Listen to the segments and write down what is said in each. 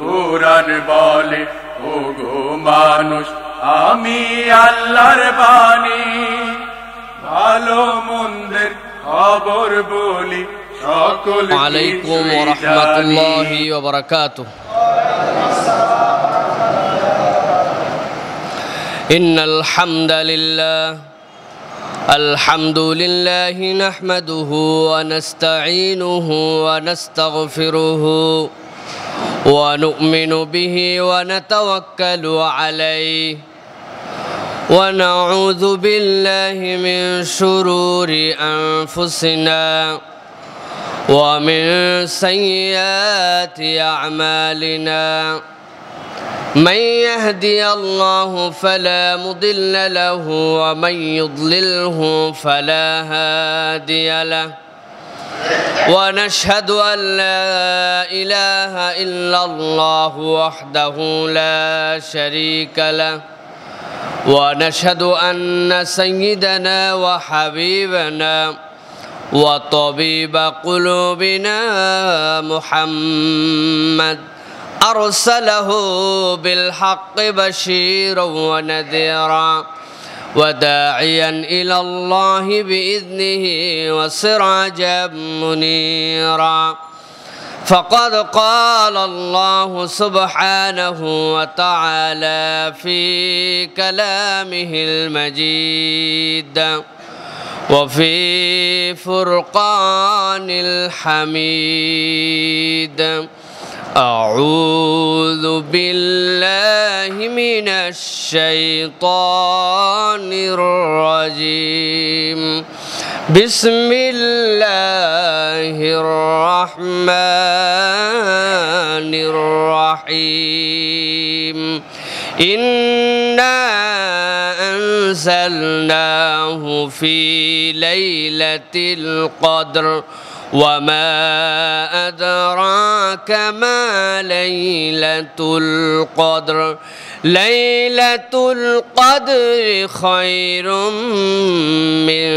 কুরআন বলে ও গো মানুষ আমি আল্লাহর বাণী ভালো মন্দের খবর বলি সকল আলাইকুম ওয়া রাহমাতুল্লাহি ওয়া বারাকাতুহু ইন্নাল হামদালিল্লাহ আলহামদুলিল্লাহি নাহমাদুহু ওয়া নাস্তাঈনুহু ওয়া নাস্তাগফিরুহু ওয়া নু'মিনু বিহি ওয়া নাতাওয়াক্কালু আলাইহি ওয়া নাউযু বিল্লাহি মিন শুরুরি আনফুসিনা ওয়া মিন সাইয়্যাতি আ'মালিনা من يهدي الله فلا مضل له ومن يضلله فلا هادي له ونشهد أن لا إله إلا الله وحده لا شريك له ونشهد أن سيدنا وحبيبنا وطبيب قلوبنا محمد أرسله بالحق بشيرا ونذيرا وداعيا إلى الله بإذنه وسراجا منيرا فقد قال الله سبحانه وتعالى في كلامه المجيد وفي فرقان الحميد أعوذ بالله من الشيطان الرجيم بسم الله الرحمن الرحيم إنا أنزلناه في ليلة القدر وما أدراك ما ليلة القدر ليلة القدر خير من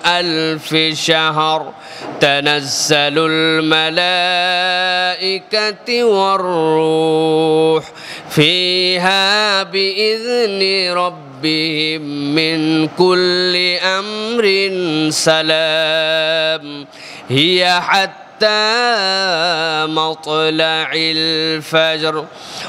1000 شهر تنزل الملائكة والروح فيها بإذن ربهم من كل أمر سلام هي حتى مطلع الفجر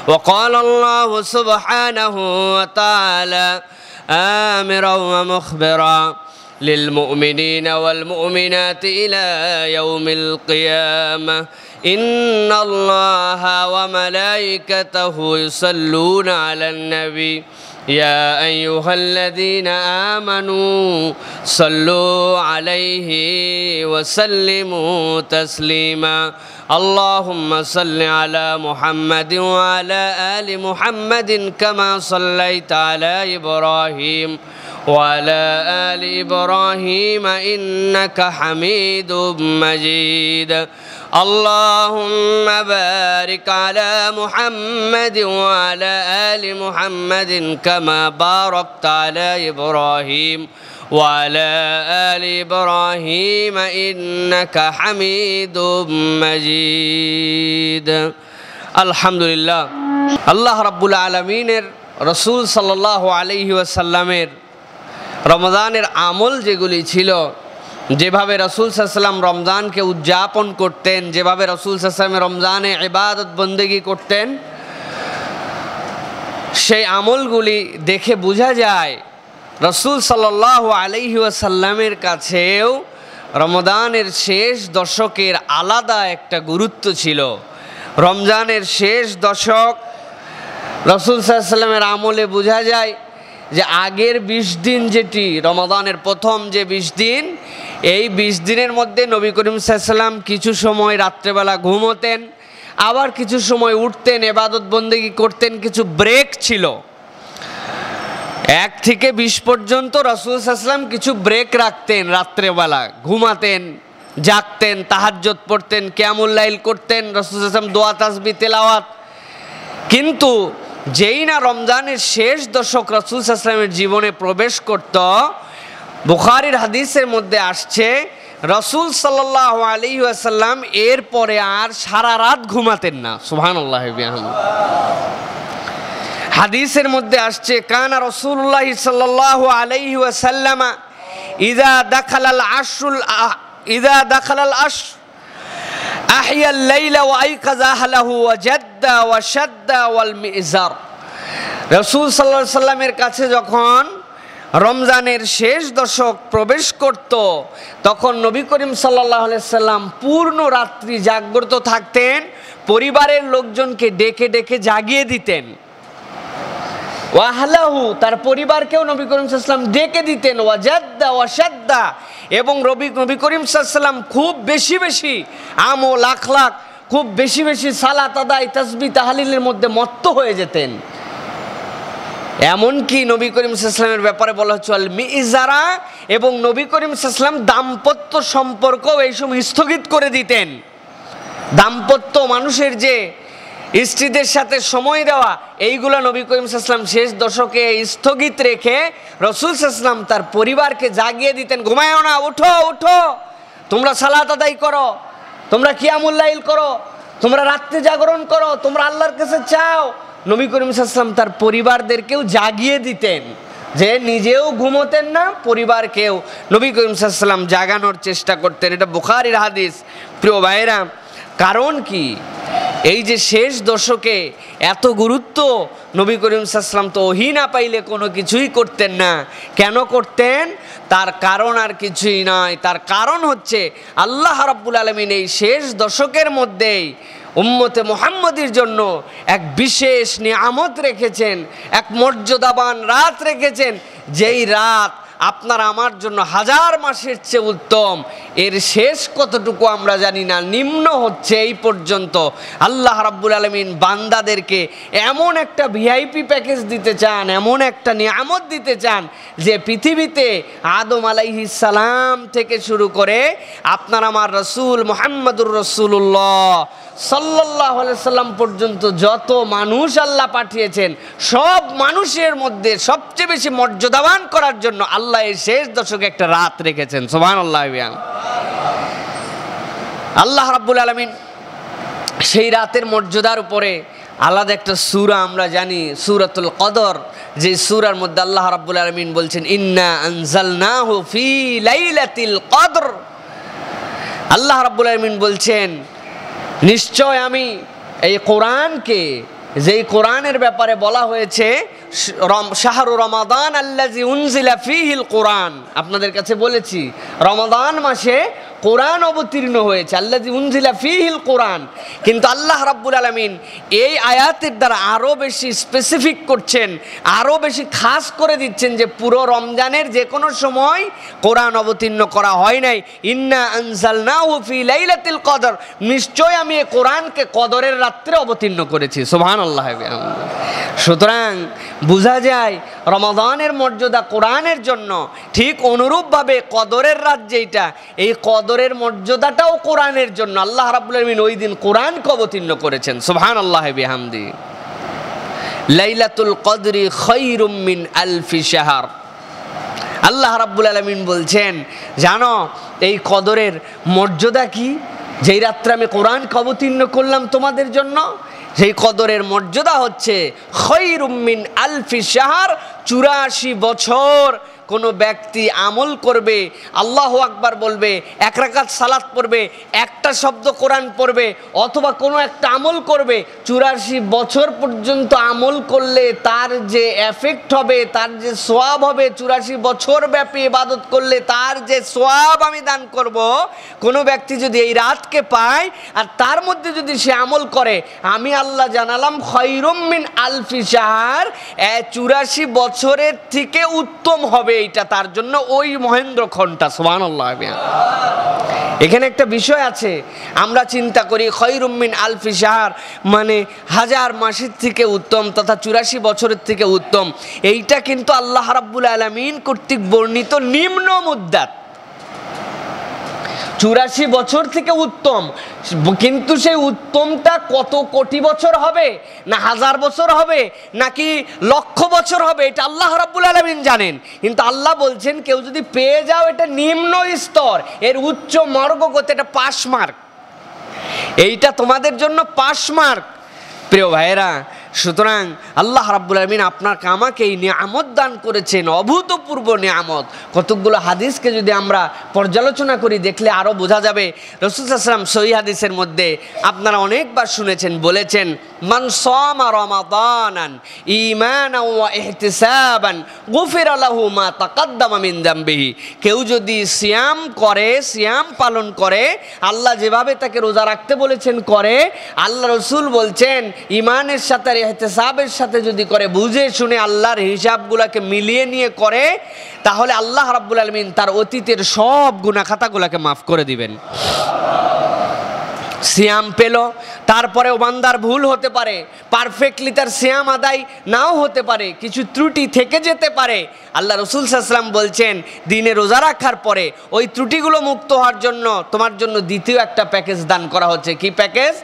وقال الله سبحانه وتعالى آمرا ومخبرا للمؤمنين والمؤمنات إلى يوم القيامة إن الله وملائكته يصلون على النبي يا أيها الذين آمنوا صلوا عليه وسلموا تسليما اللهم صل على محمد وعلى آل محمد كما صليت على إبراهيم وعلى آل إبراهيم إنك حميد مجيد اللهم بارك على محمد وعلى آل محمد كما باركت على إبراهيم وعلى آل إبراهيم إنك حميد مجيد الحمد لله الله رب العالمين رسول صلى الله عليه وسلم রমজানের আমল যেগুলি ছিল যেভাবে রাসূল সাল্লাল্লাহু আলাইহি ওয়াসাল্লাম রমজানকে উদযাপন করতেন যেভাবে রাসূল সাল্লাল্লাহু আলাইহি ওয়াসাল্লাম রমজানে ইবাদত বন্দেগী করতেন সেই আমলগুলি দেখে বোঝা যায় রাসূল সাল্লাল্লাহু আলাইহি ওয়াসাল্লামের কাছেও রমজানের শেষ দশকের আলাদা একটা গুরুত্ব ছিল রমজানের শেষ দশক রাসূল সাল্লাল্লাহু আলাইহি ওয়াসাল্লামের আমলে বোঝা যায় যে আগের 20 দিন যেটি রমজানের প্রথম যে 20 দিন এই 20 দিনের মধ্যে নবী করিম সাল্লাল্লাহু আলাইহি ওয়াসাল্লাম কিছু সময় রাত্রেবেলা ঘুমোতেন আবার কিছু সময় উঠতেন ইবাদত বন্দেগী করতেন কিছু ব্রেক ছিল 1 থেকে 20 পর্যন্ত রাসূল সাল্লাল্লাহু আলাইহি ওয়াসাল্লাম কিছু ব্রেক রাখতেন রাত্রেবেলা ঘুমাতেন জাগতেন তাহাজ্জুদ পড়তেন কিয়ামুল লাইল করতেন রাসূল সাল্লাল্লাহু আলাইহি ওয়াসাল্লাম দোয়া তাসবিহ তেলাওয়াত কিন্তু যেই না রমজানের শেষ দশক রাসূল সাল্লাল্লাহু আলাইহি ওয়াসাল্লামের জীবনে প্রবেশ করত বুখারীর হাদিসের মধ্যে আসছে রাসূল সাল্লাল্লাহু আলাইহি ওয়াসাল্লাম এরপরে আর সারা রাত ঘুমাতেন না। সুবহানাল্লাহ বিহামদিহি। হাদিসের মধ্যে আসছে কানা রাসূলুল্লাহ সাল্লাল্লাহু আলাইহি ওয়াসাল্লাম ইযা দাখালাল আশর আহইয়াল লাইলা ওয়া আইকাযা আহলাহু ওয়া জাদ্দা ওয়া শাদ্দা ওয়াল মিজার। রাসূল সাল্লাল্লাহু আলাইহি সাল্লামের কাছে যখন রমজানের শেষ দশক প্রবেশ করত তখন নবী করিম সাল্লাল্লাহু আলাইহি সাল্লাম পূর্ণ রাত্রি জাগ্রত থাকতেন, পরিবারের লোকজনকে ডেকে ডেকে জাগিয়ে দিতেন। ওয়াহলাহু, তার পরিবারকেও নবী করিম সাল্লাল্লাহু আলাইহি সাল্লাম ডেকে দিতেন। ওয়াজাদ্দা ওয়াশাদ্দা, এবং নবী করিম সাল্লাল্লাহু আলাইহি সাল্লাম খুব বেশি বেশি আমল আখলাক, খুব বেশি বেশি সালাত আদায় তাসবিহ তাহলিলের মধ্যে মত্ত হয়ে যেতেন। এমনকি নবী করিম সাল্লাল্লাহু আলাইহি সাল্লামের ব্যাপারে বলা হচ্ছে আল মিজারা, এবং নবী করিম সাল্লাল্লাহু আলাইহি সাল্লাম দাম্পত্য সম্পর্ক এই সময় স্থগিত করে দিতেন। দাম্পত্য মানুষের যে স্ত্রীদের সাথে সময় দেওয়া, এইগুলো নবী করিম সাল্লাল্লাহু আলাইহি সাল্লাম শেষ দশকে স্থগিত রেখে রাসূল সাল্লাল্লাহু আলাইহি সাল্লাম তার পরিবারকে জাগিয়ে দিতেন, ঘুমায়ও না, উঠো উঠো, তোমরা সালাত আদায় করো, তোমরা কিয়ামুল লাইল করো, তোমরা রাত্রি জাগরণ করো, তোমরা আল্লাহর কাছে চাও। নবী করিম সাল্লাল্লাহু আলাইহি সাল্লাম তার পরিবারদেরকেও জাগিয়ে দিতেন, যে নিজেও ঘুমোতেন না, পরিবারকেও নবী করিম সাল্লাল্লাহু আলাইহি সাল্লাম জাগানোর চেষ্টা করতেন। এটা বুখারীর হাদিস। প্রিয় ভাইরা, কারণ কি এই যে শেষ দশকে এত গুরুত্ব, নবী করিম সাল্লাল্লাহু আলাইহি সাল্লাম তো ওহী না পাইলে কোনো কিছুই করতেন না। কেন করতেন? তার কারণ আর কিছুই নয়, তার কারণ হচ্ছে আল্লাহ রাব্বুল আলামিন এই শেষ দশকের মধ্যেই উম্মতে মুহাম্মদীর জন্য এক বিশেষ নিয়ামত রেখেছেন, এক মর্যাদাবান রাত রেখেছেন, যেই রাত আপনার আমার জন্য হাজার মাসের চেয়ে উত্তম। এর শেষ কতটুকু আমরা জানি না, নিম্ন হচ্ছে এই পর্যন্ত। আল্লাহ রাব্বুল আলামিন বান্দাদেরকে এমন একটা ভিআইপি প্যাকেজ দিতে চান, এমন একটা নিয়ামত দিতে চান, যে পৃথিবীতে আদম আলাইহিস সালাম থেকে শুরু করে আপনার আমার রাসূল মুহাম্মদুর রাসূলুল্লাহ সাল্লাল্লাহু আলাইহি সাল্লাম পর্যন্ত যত মানুষ আল্লাহ পাঠিয়েছেন, সব মানুষের মধ্যে সবচেয়ে বেশি মর্যাদাবান করার জন্য আল্লাহ এই শেষ দশকে একটা রাত রেখেছেন। সুবহানাল্লাহ। আল্লাহ রাব্বুল আলামিন সেই রাতের মর্যাদার উপরে আলাদা একটা সূরা আমরা জানি, সূরাতুল কদর, যে সূরার মধ্যে আল্লাহ রাব্বুল আলামিন বলছেন ইন্না আনজালনাহু ফি লাইলাতিল কদর। আল্লাহ রাব্বুল আলামিন বলছেন নিশ্চয় আমি এই কোরআনকে, যেই কোরআনের ব্যাপারে বলা হয়েছে শাহরু রমাদান আল্লাযী উনজিলা ফীহিল কোরআন, আপনাদের কাছে বলেছি রমাদান মাসে কোরআন অবতীর্ণ হয়েছে, আল্লাযী উনজিলা ফীহিল কোরআন। কিন্তু আল্লাহ রাব্বুল আলামিন এই আয়াতের দ্বারা আরও বেশি স্পেসিফিক করছেন, আরও বেশি খাস করে দিচ্ছেন যে পুরো রমজানের যে কোনো সময় কোরআন অবতীর্ণ করা হয় নাই। ইন্না আনজালনাহু ফি লাইলাতিল কদর, নিশ্চয় আমি এই কোরআনকে কদরের রাত্রে অবতীর্ণ করেছি। সুবহানাল্লাহ। সুতরাং বোঝা যায় রমাদানের মর্যাদা কোরআনের জন্য, ঠিক অনুরূপভাবে কদরের রাত যেটা, এই কদরের মর্যাদাটাও কোরআনের জন্য। আল্লাহ রাব্বুল আলামিন ওই দিন কোরআনকে অবতীর্ণ করেছেন। সুবহানাল্লাহ বিহামদিহি। লাইলাতুল কদরি খায়রুম মিন আলফি শাহর। আল্লাহ রাব্বুল আলামিন বলছেন জানো এই কদরের মর্যাদা কি? যেই রাত্রে আমি কোরআনকে অবতীর্ণ করলাম তোমাদের জন্য, সেই কদরের মর্যাদা হচ্ছে খায়রুম মিন আলফি শাহর। 84 বছর কোনো ব্যক্তি আমল করবে, আল্লাহু আকবার বলবে, 1 রাকাত সালাত পড়বে, একটা শব্দ কোরআন পড়বে, অথবা কোনো একটা আমল করবে, 84 বছর পর্যন্ত আমল করলে তার যে এফেক্ট হবে, তার যে সওয়াব হবে, 84 বছর ব্যাপী ইবাদত করলে তার যে সওয়াব আমি দান করব, কোনো ব্যক্তি যদি এই রাতকে পায় আর তার মধ্যে যদি সে আমল করে, আমি আল্লাহ জানালাম খায়রুম মিন আলফি শাহর, 84 বছরের থেকে উত্তম হবে এইটা তার জন্য ওই মহেন্দ্র ঘণ্টা। সুবহানাল্লাহ। এখানে একটা বিষয় আছে, আমরা চিন্তা করি খায়রুম মিন আলফি শাহর মানে 1000 মাসের থেকে উত্তম তথা 84 বছরের থেকে উত্তম। এইটা কিন্তু আল্লাহ রাব্বুল আলামিন কর্তৃক বর্ণিত নিম্ন মুদ্দাত। 84 বছর থেকে উত্তম, কিন্তু সেই উত্তমটা কত কোটি বছর হবে, না হাজার বছর হবে, নাকি লক্ষ বছর হবে, এটা আল্লাহ রাব্বুল আলামিন জানেন। কিন্তু আল্লাহ বলছেন কেউ যদি পেয়ে যাও এটা নিম্ন স্তর, এর উচ্চ মার্গ করতে এটা পাস মার্ক, এইটা তোমাদের জন্য পাস মার্ক। প্রিয় ভাইয়েরা, সুতরাং আল্লাহ রাব্বুল আলামিন আপনাকে আমাকে এই নিয়ামত দান করেছেন, অভূতপূর্ব নিয়ামত। কতকগুলো হাদিসকে যদি আমরা পর্যালোচনা করি দেখলে আরও বোঝা যাবে। রাসূল সাল্লাল্লাহু আলাইহি ওয়াসাল্লাম সহিহ হাদিসের মধ্যে আপনারা অনেকবার শুনেছেন, বলেছেন মান সামা রমাদানান ঈমানান ওয়া ইহতিসাবান গুফিরা লাহু মা তাকাদ্দামা মিন যামবিহি। কেউ যদি সিয়াম করে, সিয়াম পালন করে, আল্লাহ যেভাবে তাকে রোজা রাখতে বলেছেন করে, আল্লাহ রসুল বলছেন ঈমানের সাথে ইহতিসাবের সাথে যদি করে, বুঝে শুনে আল্লাহর হিসাবগুলোকে মিলিয়ে নিয়ে করে, তাহলে আল্লাহ রাব্বুল আলামিন তার অতীতের সব গুনাহ খাতাগুলোকে মাফ করে দিবেন। সিয়াম পেল, তারপরেও বান্দার ভুল হতে পারে, পারফেক্টলি তার সিয়াম আদায় নাও হতে পারে, কিছু ত্রুটি থেকে যেতে পারে। আল্লাহ রসুল সাল্লাল্লাহু আলাইহি ওয়াসাল্লাম বলছেন দিনে রোজা রাখার পরে ওই ত্রুটিগুলো মুক্ত হওয়ার জন্য তোমার জন্য দ্বিতীয় একটা প্যাকেজ দান করা হচ্ছে। কি প্যাকেজ?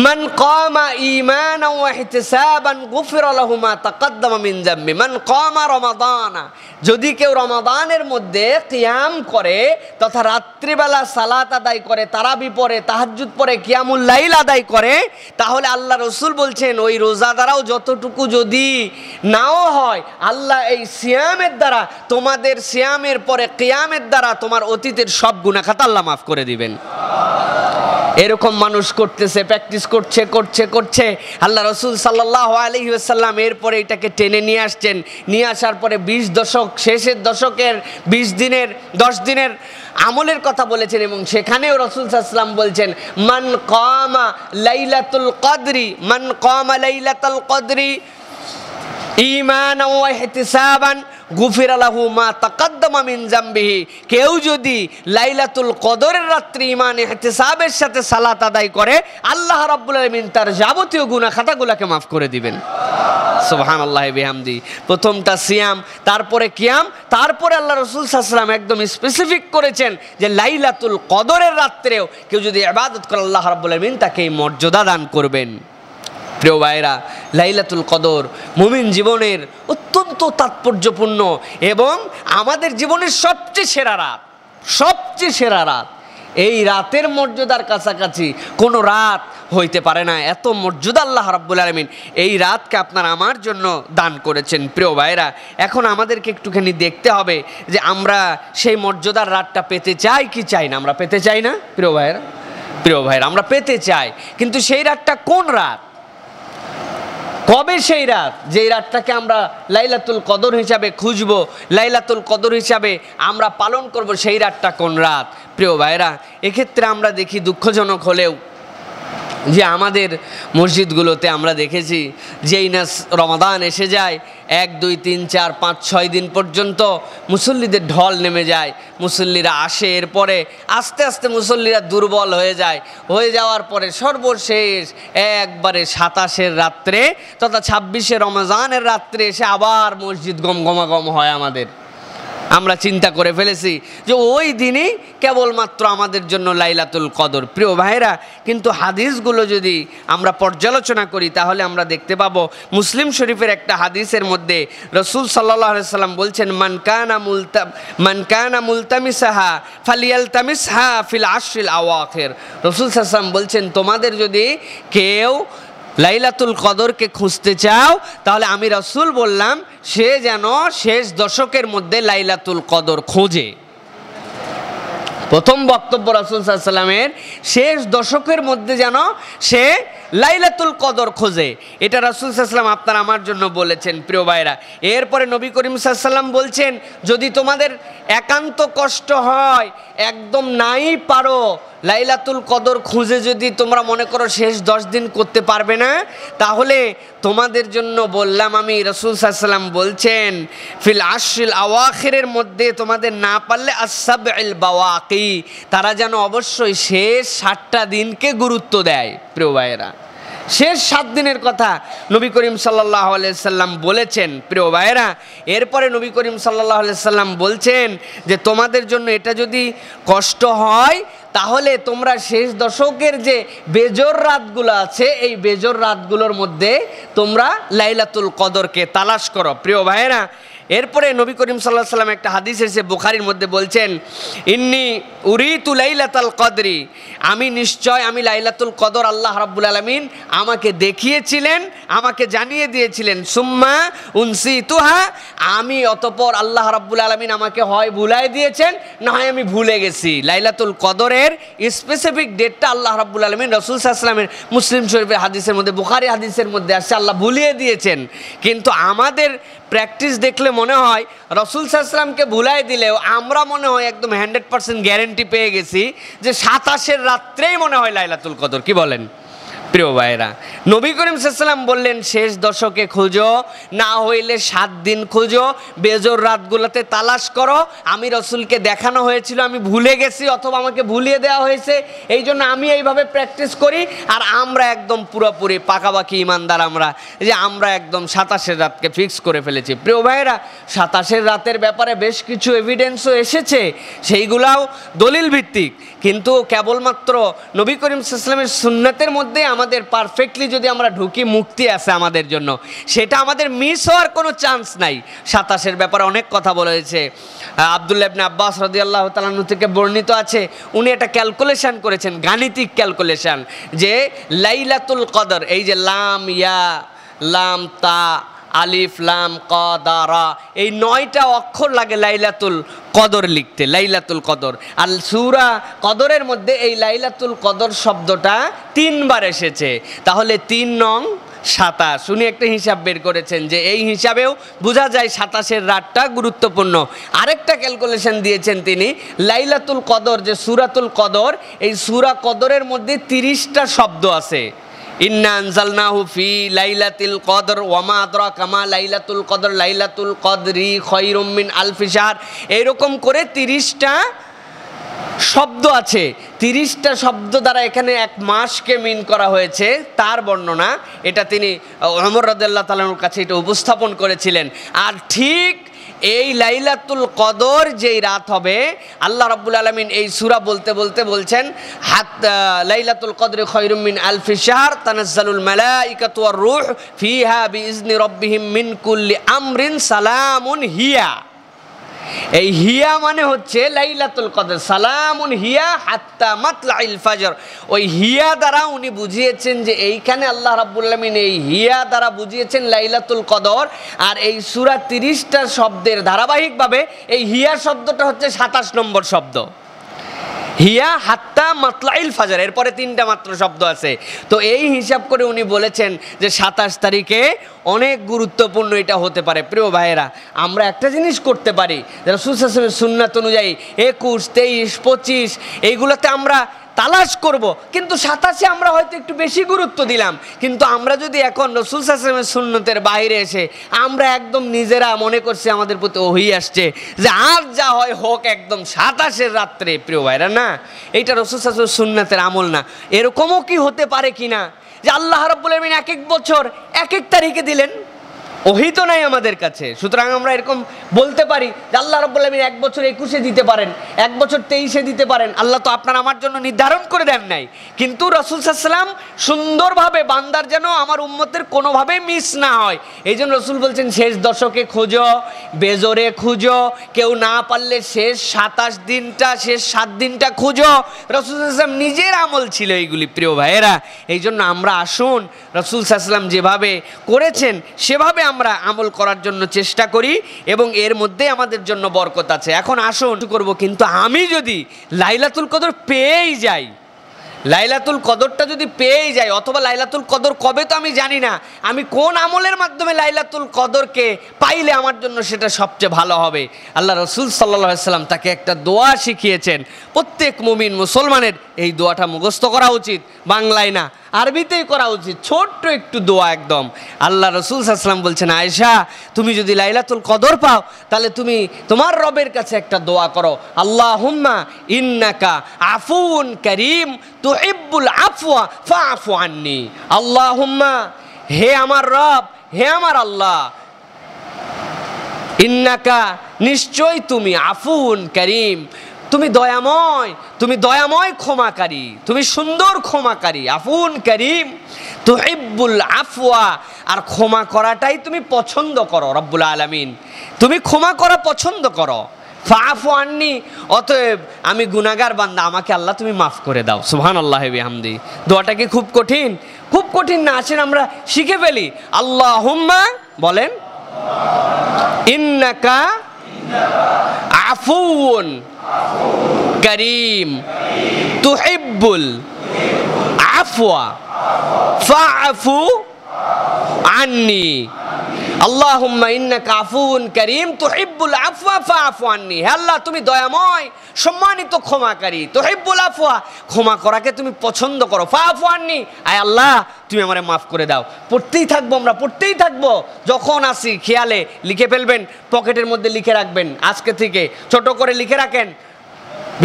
মান কামা ঈমানান ওয়া ইহতিসাবান গুফিরা লাহু মা তাকাদ্দামা মিন যামবি। মান কামা রমাদানা, যদি কেউ রমাদানের মধ্যে কিয়াম করে তথা রাত্রিবেলা সালাত আদায় করে, তারাবি পড়ে, তাহাজ্জুদ পড়ে, কিয়ামুল লাইল আদায় করে, তাহলে আল্লাহ রসুল বলছেন ওই রোজা দ্বারাও যতটুকু যদি নাও হয়, আল্লাহ এই সিয়ামের দ্বারা, তোমাদের সিয়ামের পরে কিয়ামের দ্বারা তোমার অতীতের সব গুনাহ খাতা আল্লাহ মাফ করে দিবেন। এরকম মানুষ করতেছে, প্র্যাকটিস করছে। আল্লাহ রসুল সাল্লাল্লাহু আলাইহি ওয়াসাল্লাম এরপরে এটাকে টেনে নিয়ে আসছেন। নিয়ে আসার পরে 20 দশক, শেষের দশকের 20 দিনের 10 দিনের আমলের কথা বলেছেন, এবং সেখানেও রসুল সাল্লাল্লাহু আলাইহি ওয়াসাল্লাম বলছেন মান কামা লাইলাতুল কদরি, মান কামা লাইলাতুল কদরি ঈমানান ওয়া ইহতিসাবান গুফিরা লাহু মা তাকাদ্দামা মিন যামবিহি। কেউ যদি লাইলাতুল কদরের রাত্রি ঈমান ইহতিসাবের সাথে সালাত আদায় করে, আল্লাহ রাব্বুল আলামিন তার যাবতীয় গুনাহ খাতাগুলোকে মাফ করে দিবেন। সুবহানাল্লাহি বিহামদি। প্রথমটা সিয়াম, তারপরে কিয়াম, তারপরে আল্লাহ রাসূল সাল্লাল্লাহু আলাইহি ওয়াসাল্লাম একদম স্পেসিফিক করেছেন যে লাইলাতুল কদরের রাত্রেও কেউ যদি ইবাদত করে, আল্লাহ রাব্বুল আলামিন তাকে এই মর্যাদা দান করবেন। প্রিয় ভাইরা, লাইলাতুল কদর মুমিন জীবনের অত্যন্ত তাৎপর্যপূর্ণ এবং আমাদের জীবনের সবচেয়ে সেরা রাত, সবচেয়ে সেরা রাত। এই রাতের মর্যাদার কাছাকাছি কোনো রাত হইতে পারে না, এত মর্যাদা আল্লাহ রাব্বুল আলামিন এই রাতকে আপনার আমার জন্য দান করেছেন। প্রিয় ভাইরা, এখন আমাদেরকে একটুখানি দেখতে হবে যে আমরা সেই মর্যাদার রাতটা পেতে চাই কি চাই না। আমরা পেতে চাই না প্রিয় ভাইরা, আমরা পেতে চাই, কিন্তু সেই রাতটা কোন রাত? কবে সেই রাত, যেই রাতটাকে আমরা লাইলাতুল কদর হিসাবে খুঁজবো, লাইলাতুল কদর হিসাবে আমরা পালন করব, সেই রাতটা কোন রাত? প্রিয় ভাইরা, এক্ষেত্রে আমরা দেখি দুঃখজনক হলেও যে আমাদের মসজিদগুলোতে আমরা দেখেছি যেই না রমাদান এসে যায় 1, 2, 3, 4, 5, 6 দিন পর্যন্ত মুসল্লিদের ঢল নেমে যায়, মুসল্লিরা আসে, এরপরে আস্তে আস্তে মুসল্লিরা দুর্বল হয়ে যাওয়ার পরে সর্বশেষ একবারে 27-এর রাত্রে তথা 26-এ রমজানের রাত্রে এসে আবার মসজিদ গমগমাগম হয় আমাদের। আমরা চিন্তা করে ফেলেছি যে ওই দিনই কেবলমাত্র আমাদের জন্য লাইলাতুল কদর। প্রিয় ভাইরা, কিন্তু হাদিসগুলো যদি আমরা পর্যালোচনা করি তাহলে আমরা দেখতে পাবো মুসলিম শরীফের একটা হাদিসের মধ্যে রাসূল সাল্লাল্লাহু আলাইহি ওয়াসাল্লাম বলছেন মান কানা মুলতামিসাহা ফালিয়ালতামিসহা ফিল আশরিল আওয়াখির। রাসূল সাল্লাল্লাহু আলাইহি ওয়াসাল্লাম বলছেন তোমাদের যদি কেউ লাইলাতুল কদরকে খুঁজতে চাও তাহলে আমি রাসূল বললাম সে যেন শেষ দশকের মধ্যে লাইলাতুল কদর খোঁজে। প্রথম বক্তব্য রাসূল সাল্লাল্লাহু আলাইহি ওয়াসাল্লামের, শেষ দশকের মধ্যে যেন সে লাইলাতুল কদর খোঁজে। এটা রাসূল সাল্লাল্লাহু আলাইহি ওয়াসাল্লাম আপনার আমার জন্য বলেছেন। প্রিয় ভাইরা, এরপরে নবী করিম সাল্লাল্লাহু আলাইহি ওয়াসাল্লাম বলছেন যদি তোমাদের একান্ত কষ্ট হয়, একদম নাই পারো লাইলাতুল কদর খুঁজে, যদি তোমরা মনে করো শেষ 10 দিন করতে পারবে না, তাহলে তোমাদের জন্য বললাম আমি রাসূল সাল্লাল্লাহু আলাইহি ওয়াসাল্লাম বলছেন ফিল আশরিল আওয়াখিরের মধ্যে তোমাদের না পারলে আস-সাবইল বাওয়াকি, তারা যেন অবশ্যই শেষ 7টা দিনকে গুরুত্ব দেয়। প্রিয় ভাইয়েরা, শেষ 7 দিনের কথা নবী করিম সাল্লাল্লাহু আলাইহি সাল্লাম বলেছেন। প্রিয় ভাইয়েরা, এরপরে নবী করিম সাল্লাল্লাহু আলাইহি সাল্লাম বলছেন যে তোমাদের জন্য এটা যদি কষ্ট হয় তাহলে তোমরা শেষ দশকের যে বেজর রাতগুলো আছে এই বেজর রাতগুলোর মধ্যে তোমরা লাইলাতুল কদরকে তালাশ করো। প্রিয় ভাইয়েরা, এরপরে নবী করিম সাল্লাল্লাহু আলাইহি সাল্লাম একটা হাদিস এসে বুখারীর মধ্যে বলছেন, ইন্নী উরিতু লাইলাতুল কদরি, আমি লাইলাতুল কদর আল্লাহ রাব্বুল আলামিন আমাকে দেখিয়েছিলেন, আমাকে জানিয়ে দিয়েছিলেন। সুম্মা উনসিতুহা, আমি অতঃপর আল্লাহ রাব্বুল আলামিন আমাকে হয় ভুলাই দিয়েছেন না হয় আমি ভুলে গেছি। লাইলাতুল কদরের স্পেসিফিক ডেটটা আল্লাহ রাব্বুল আলামিন রাসূল সাল্লাল্লাহু আলাইহি ওয়াসাল্লামের মুসলিম শরীফের হাদিসের মধ্যে, বুখারী হাদিসের মধ্যে আসছে আল্লাহ ভুলিয়ে দিয়েছেন। কিন্তু আমাদের প্র্যাকটিস দেখলে মনে হয় রাসূল সাল্লাল্লাহু আলাইহি ওয়াসাল্লামকে ভুলাই দিলেও আমরা মনে হয় একদম 100% গ্যারেন্টি পেয়ে গেছি যে 27-এর রাত্রেই মনে হয় লাইলাতুল কদর। কি বলেন প্রিয় ভাইরা? নবী করিম সাল্লাল্লাহু আলাইহি ওয়াসাল্লাম বললেন শেষ দশকে খুঁজো, না হইলে 7 দিন খুঁজো, বেজোর রাতগুলোতে তালাশ করো। আমি রসুলকে দেখানো হয়েছিল, আমি ভুলে গেছি অথবা আমাকে ভুলিয়ে দেওয়া হয়েছে, এই জন্য আমি এইভাবে প্র্যাকটিস করি। আর আমরা একদম পুরোপুরি পাকাপাকি ইমানদার, আমরা একদম 27-এর রাতকে ফিক্স করে ফেলেছি। প্রিয় ভাইরা, 27-এর রাতের ব্যাপারে বেশ কিছু এভিডেন্সও এসেছে, সেইগুলাও দলিল ভিত্তিক, কিন্তু কেবলমাত্র নবী করিম সাল্লাল্লাহু আলাইহি ওয়াসাল্লামের সুন্নাতের মধ্যে আমাদের পারফেক্টলি যদি আমরা ঢুকি, মুক্তি আছে আমাদের জন্য, সেটা আমাদের মিস হওয়ার কোনো চান্স নাই। 27-এর ব্যাপারে অনেক কথা বলা হয়েছে। আব্দুল্লাহ ইবনে আব্বাস রাদিয়াল্লাহু তাআলা আনহু থেকে বর্ণিত আছে, উনি একটা ক্যালকুলেশন করেছেন, গাণিতিক ক্যালকুলেশন, যে লাইলাতুল কদর, এই যে লাম ইয়া লাম তা আলিফ লাম কদারা, এই 9টা অক্ষর লাগে লাইলাতুল কদর লিখতে, লাইলাতুল কদর। আর সূরা কদরের মধ্যে এই লাইলাতুল কদর শব্দটা 3 বার এসেছে, তাহলে 3 নং 27। উনি একটা হিসাব বের করেছেন যে এই হিসাবেও বোঝা যায় 27-এর রাতটা গুরুত্বপূর্ণ। আরেকটা ক্যালকুলেশন দিয়েছেন তিনি, লাইলাতুল কদর যে সূরাতুল কদর, এই সূরা কদরের মধ্যে 30টা শব্দ আছে। ইন্না আনজালনাহু ফি লাইলাতিল কদর ওয়া মা আদরাকা মা লাইলাতুল কদর লাইলাতুল কদরি খায়রুম মিন আলফি শাহর, এরকম করে 30টা শব্দ আছে। 30টা শব্দ দ্বারা এখানে 1 মাসকে মিন করা হয়েছে, তার বর্ণনা এটা তিনি ওমর রাদিয়াল্লাহু তাআলার কাছে এটা উপস্থাপন করেছিলেন। আর ঠিক এই লাইলাতুল কদর যেই রাত হবে, আল্লাহ রাব্বুল আলামিন এই সূরা বলতে বলতে বলছেন, লাইলাতুল কদরি খায়রুম মিন আলফি শাহর তানাজ্জালুল মালাইকাতু ওয়ার রূহ ফিহা বিইজনি রাব্বিহিম মিন কুল্লি আমরিন সালামুন হিয়া। এই হিয়া মানে হচ্ছে লাইলাতুল কদর, সালামুন হিয়া হাত্তা মাতলাইল ফাজর। ওই হিয়া দ্বারা উনি বুঝিয়েছেন যে এইখানে আল্লাহ রাব্বুল আলামিন এই হিয়া দ্বারা বুঝিয়েছেন লাইলাতুল কদর। আর এই সূরা 30টা শব্দের ধারাবাহিকভাবে এই হিয়া শব্দটা হচ্ছে 27 নম্বর শব্দ, হিয়া হাত্তা মাতলাইল ফাজর, এরপরে 3টা মাত্র শব্দ আছে। তো এই হিসাব করে উনি বলেছেন যে 27 তারিখে অনেক গুরুত্বপূর্ণ এটা হতে পারে। প্রিয় ভাইয়েরা, আমরা একটা জিনিস করতে পারি, রাসূল সাল্লাল্লাহু আলাইহি ওয়াসাল্লামের সুন্নাত অনুযায়ী 21, 23, 25 এইগুলোতে আমরা তালাশ করব, কিন্তু 27-এ আমরা হয়তো একটু বেশি গুরুত্ব দিলাম। কিন্তু আমরা যদি এখন রাসূল সাল্লাল্লাহু আলাইহি ওয়াসাল্লামের সুন্নতের বাইরে এসে আমরা একদম নিজেরা মনে করছি আমাদের প্রতি ওহী আসছে যে আর যা হয় হোক একদম 27-এর রাত্রে, প্রিয় ভাইরা, না, এইটা রাসূল সাল্লাল্লাহু আলাইহি ওয়াসাল্লামের সুন্নতের আমল না। এরকমও কি হতে পারে কিনা যে আল্লাহ রাব্বুল আলামিন এক এক বছর এক এক তারিখে দিলেন, ওহী তো নাই আমাদের কাছে। সুতরাং আমরা এরকম বলতে পারি যে আল্লাহ রাব্বুল আলামিন এক বছর 21-এ দিতে পারেন, এক বছর 23-এ দিতে পারেন, আল্লাহ তো আপনার আমার জন্য নির্ধারণ করে দেন নাই। কিন্তু রাসূল সাল্লাল্লাহু আলাইহি ওয়াসাল্লাম সুন্দরভাবে বান্দার যেন আমার উম্মতের কোনোভাবেই মিস না হয়, এই জন্য রাসূল বলছেন শেষ দশকে খুঁজো, বেজোরে খুঁজো, কেউ না পারলে শেষ 27 দিনটা, শেষ 7 দিনটা খুঁজো। রাসূল সাল্লাল্লাহু আলাইহি ওয়াসাল্লাম নিজের আমল ছিল এইগুলি। প্রিয় ভাইয়েরা, এই জন্য আমরা আসুন রাসূল সাল্লাল্লাহু আলাইহি ওয়াসাল্লাম যেভাবে করেছেন সেভাবে আমরা আমল করার জন্য চেষ্টা করি, এবং এর মধ্যে আমাদের জন্য বরকত আছে। এখন আসুন করব, কিন্তু আমি যদি লাইলাতুল কদর পেয়েই যাই, লাইলাতুল কদরটা যদি পেয়েই যাই, অথবা লাইলাতুল কদর কবে তো আমি জানি না, আমি কোন আমলের মাধ্যমে লাইলাতুল কদরকে পাইলে আমার জন্য সেটা সবচেয়ে ভালো হবে। আল্লাহ রাসূল সাল্লাল্লাহু আলাইহি ওয়াসাল্লাম তাকে একটা দোয়া শিখিয়েছেন, প্রত্যেক মুমিন মুসলমানের এই দোয়াটা মুখস্থ করা উচিত, বাংলায় না। আরবিতেই করা উচিত, ছোট্ট একটু দোয়া একদম। আল্লাহ রসুল সাল্লাল্লাহু আলাইহি ওয়াসাল্লাম বলছেন, আয়েশা তুমি যদি লাইলাতুল কদর পাও তাহলে তুমি তোমার রবের কাছে একটা দোয়া করো, আল্লাহুম্মা ইন্নাকা আফুউন কারীম তুহিব্বুল আফওয়া ফাআফু আন্নি। আল্লাহুম্মা, হে আমার রব, হে আমার আল্লাহ, ইন্নাকা নিশ্চয় তুমি, আফুন কারীম তুমি দয়াময়, তুমি দয়াময় ক্ষমাকারী, তুমি সুন্দর ক্ষমাকারী, আফুন কারীম তুহিব্বুল আফওয়া, আর ক্ষমা করাটাই তুমি পছন্দ করো রব্বুল আলামিন, তুমি ক্ষমা করা পছন্দ করো। ফাআফু আন্নি, অতএব আমি গুনাহগার বান্দা, আমাকে আল্লাহ তুমি মাফ করে দাও। সুবহানাল্লাহি বিহামদি। দোয়াটা কি খুব কঠিন? খুব কঠিন না, আসেন আমরা শিখে ফেলি। আল্লাহুম্মা বলেন, ইন্নাকা আফুউন কারীম তুহিব্বুল আফওয়া ফাআফু আন্নি। আল্লাহুম্মা ইন্নাকা আফুউন কারীম তুহিব্বুল আফওয়া ফাআফু আন্নি। হে আল্লাহ তুমি দয়াময়, সম্মানিত ক্ষমাকারী, তুহিব্বুল আফওয়া ক্ষমা করাকে তুমি পছন্দ করো, ফাআফু আন্নি আয় আল্লাহ তুমি আমারে মাফ করে দাও। পড়তেই থাকবো, আমরা পড়তেই থাকবো, যখন আসি খেয়ালে লিখে ফেলবেন, পকেটের মধ্যে লিখে রাখবেন, আজকে থেকে ছোট করে লিখে রাখেন।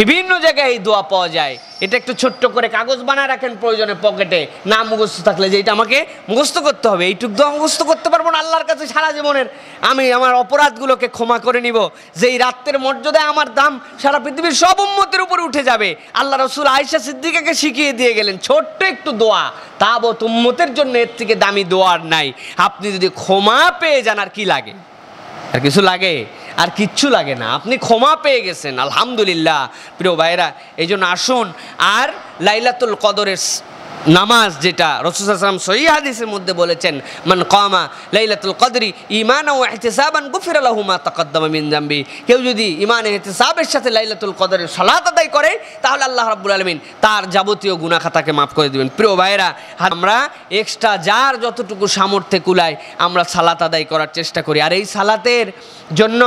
বিভিন্ন জায়গায় এই দোয়া পাওয়া যায়, এটা একটু ছোট্ট করে কাগজ বানায় রাখেন প্রয়োজনে পকেটে, না মুখস্থ থাকলে যে এটা আমাকে মুখস্থ করতে হবে, এইটুক দোয়া মুখস্থ করতে পারবো না আল্লাহর কাছে সারা জীবনের, আমি আমার অপরাধগুলোকে ক্ষমা করে নিব, যেই রাত্রের মর্যাদায় আমার দাম সারা পৃথিবীর সব উম্মতের উপরে উঠে যাবে। আল্লাহ রসুল আয়েশা সিদ্দিকাকে শিখিয়ে দিয়ে গেলেন ছোট্ট একটু দোয়া, তাবত উম্মতের জন্য এর থেকে দামি দোয়া আর নাই। আপনি যদি ক্ষমা পেয়ে যান আর কি লাগে? আর কিছু লাগে? আর কিচ্ছু লাগে না, আপনি ক্ষমা পেয়ে গেছেন, আলহামদুলিল্লাহ। প্রিয় ভাইরা, এই জন্য আসুন আর লাইলাতুল কদরের নামাজ, যেটা রাসূল সাল্লাল্লাহু আলাইহি ওয়াসাল্লাম সহিহ হাদিসের মধ্যে বলেছেন, মান কামা লাইলাতুল কদরি ঈমানান ওয়া ইহতিসাবান গুফিরা লাহু মা তাকাদ্দামা মিন যামবি। কেউ যদি ঈমান ইহতিসাবের সাথে লাইলাতুল কদরের সালাত আদায় করে তাহলে আল্লাহ রাব্বুল আলামিন তার যাবতীয় গুনাহ খাতাকে মাফ করে দিবেন। প্রিয় ভাইরা, আমরা এক্সট্রা যার যতটুকু সামর্থ্যে কুলায় আমরা সালাত আদায় করার চেষ্টা করি। আর এই সালাতের জন্য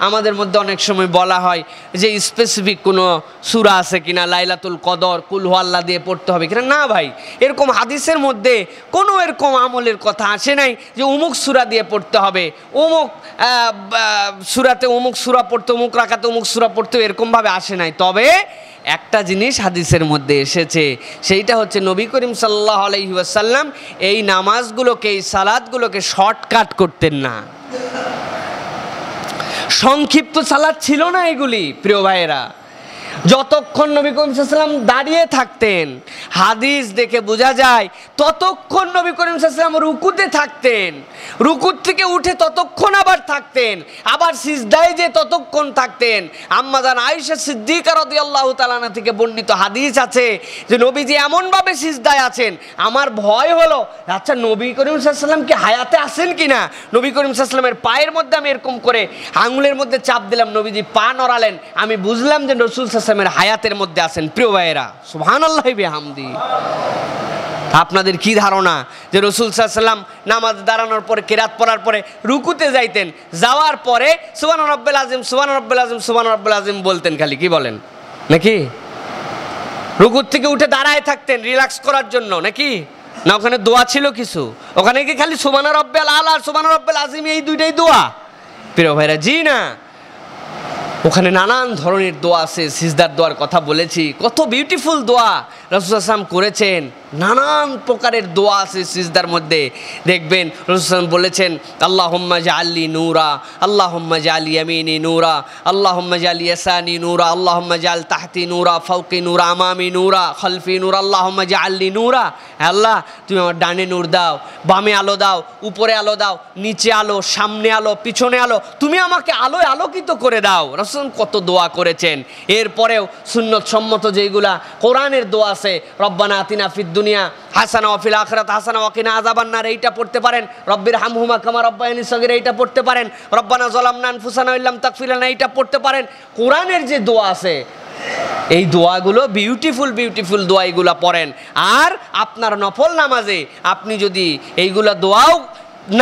আমাদের মধ্যে অনেক সময় বলা হয় যে স্পেসিফিক কোনো সূরা আছে কিনা, লাইলাতুল কদর কুল হু আল্লাহ দিয়ে পড়তে হবে কিনা। না ভাই, এরকম হাদিসের মধ্যে কোনো এরকম আমলের কথা আসে নাই যে অমুক সূরা দিয়ে পড়তে হবে, অমুক সূরাতে অমুক সূরা পড়তে, অমুক রাকাতে অমুক সূরা পড়তে, এরকমভাবে আসে নাই। তবে একটা জিনিস হাদিসের মধ্যে এসেছে, সেইটা হচ্ছে নবী করিম সাল্লাল্লাহু আলাইহি ওয়াসাল্লাম এই নামাজগুলোকে, এই সালাতগুলোকে শর্টকাট করতেন না, সংক্ষিপ্ত সালাত ছিল না এগুলি। প্রিয় ভাইয়েরা, যতক্ষণ নবী করিম সাল্লাল্লাহু আলাইহি ওয়াসাল্লাম দাঁড়িয়ে থাকতেন, হাদিস দেখে বোঝা যায় ততক্ষণ নবী করিম সাল্লাল্লাহু আলাইহি ওয়াসাল্লাম রুকুতে থাকতেন, রুকুর থেকে উঠে ততক্ষণ আবার থাকতেন, আবার সিজদায় যে ততক্ষণ থাকতেন। আম্মা জান আয়েশা সিদ্দিকা রাদিয়াল্লাহু তাআলা আনহা থেকে বর্ণিত হাদিস আছে যে নবীজি এমনভাবে সিজদায় আছেন, আমার ভয় হলো আচ্ছা নবী করিম সাল্লাল্লাহু আলাইহি ওয়াসাল্লাম কি হায়াতে আছেন কিনা। নবী করিম সাল্লাল্লাহু আলাইহি ওয়াসাল্লামের পায়ের মধ্যে আমি এরকম করে আঙুলের মধ্যে চাপ দিলাম, নবীজি পা নড়ালেন, আমি বুঝলাম যে রাসূল সাল্লাল্লাহু আলাইহি ওয়াসাল্লামের হায়াতের মধ্যে আছেন। প্রিয় ভাইয়েরা, সুবহানাল্লাহি বিহামদি। আপনাদের কি ধারণা যে রাসূল সাল্লাল্লাহু আলাইহি ওয়াসাল্লাম নামাজ দাঁড়ানোর পরে, কিরাত পড়ার পরে রুকুতে যাইতেন, যাওয়ার পরে সুবহান রাব্বিল আযীম, সুবহান রাব্বিল আযীম, সুবহান রাব্বিল আযীম বলতেন খালি? কি বলেন? নাকি রুকুর থেকে উঠে দাঁড়ায় থাকতেন রিল্যাক্স করার জন্য? নাকি না ওখানে দোয়া ছিল কিছু? ওখানে কি খালি সুবহান রাব্বিল আলা, সুবহান রাব্বিল আযীম এই দুইটাই দোয়া? প্রিয় ভাইরা, জি না, ওখানে নানান ধরনের দোয়া আছে। সিজদার দোয়ার কথা বলেছি, কত বিউটিফুল দোয়া রাসূল সাল্লাল্লাহু আলাইহি ওয়াসাল্লাম করেছেন, নানান প্রকারের দোয়া আছে সিজদার মধ্যে। দেখবেন রাসূল সাল্লাল্লাহু আলাইহি ওয়াসাল্লাম বলেছেন, আল্লাহুম্মা জাআলনি নূরা, আল্লাহুম্মা জাআল ইয়ামিনি নূরা, আল্লাহুম্মা জাআল ইয়াসানি নূরা, আল্লাহুম্মা জাআল তাহতি নূরা, ফাওকি নূরা, আমামি নূরা, খালফি নূরা, আল্লাহুম্মা জাআলনি নূরা। আল্লাহ তুমি আমার ডানে নূর দাও, বামে আলো দাও, উপরে আলো দাও, নিচে আলো, সামনে আলো, পিছনে আলো, তুমি আমাকে আলোয় আলোকিত করে দাও। রাসূল কত দোয়া করেছেন। এরপরেও সুন্নত সম্মত যেগুলা কোরআনের দোয়া আছে, রব্বানা আতিনা ফিদ দুনিয়া হাসানা ওয়া ফিল আখিরাতি হাসানা ওয়া কিনা আযাবান্নার, এইটা পড়তে পারেন। রব্বির হামহুমা কামা রাব্বায়ানি সগীরা, এইটা পড়তে পারেন। রব্বানা যালামনা আনফুসানা ওয়া ইল্লাম তাগফির লানা, এইটা পড়তে পারেন। কোরআনের যে দোয়া আছে এই দোয়াগুলো বিউটিফুল বিউটিফুল দোয়া, এগুলা পড়েন। আর আপনার নফল নামাজে আপনি যদি এইগুলা দোয়াও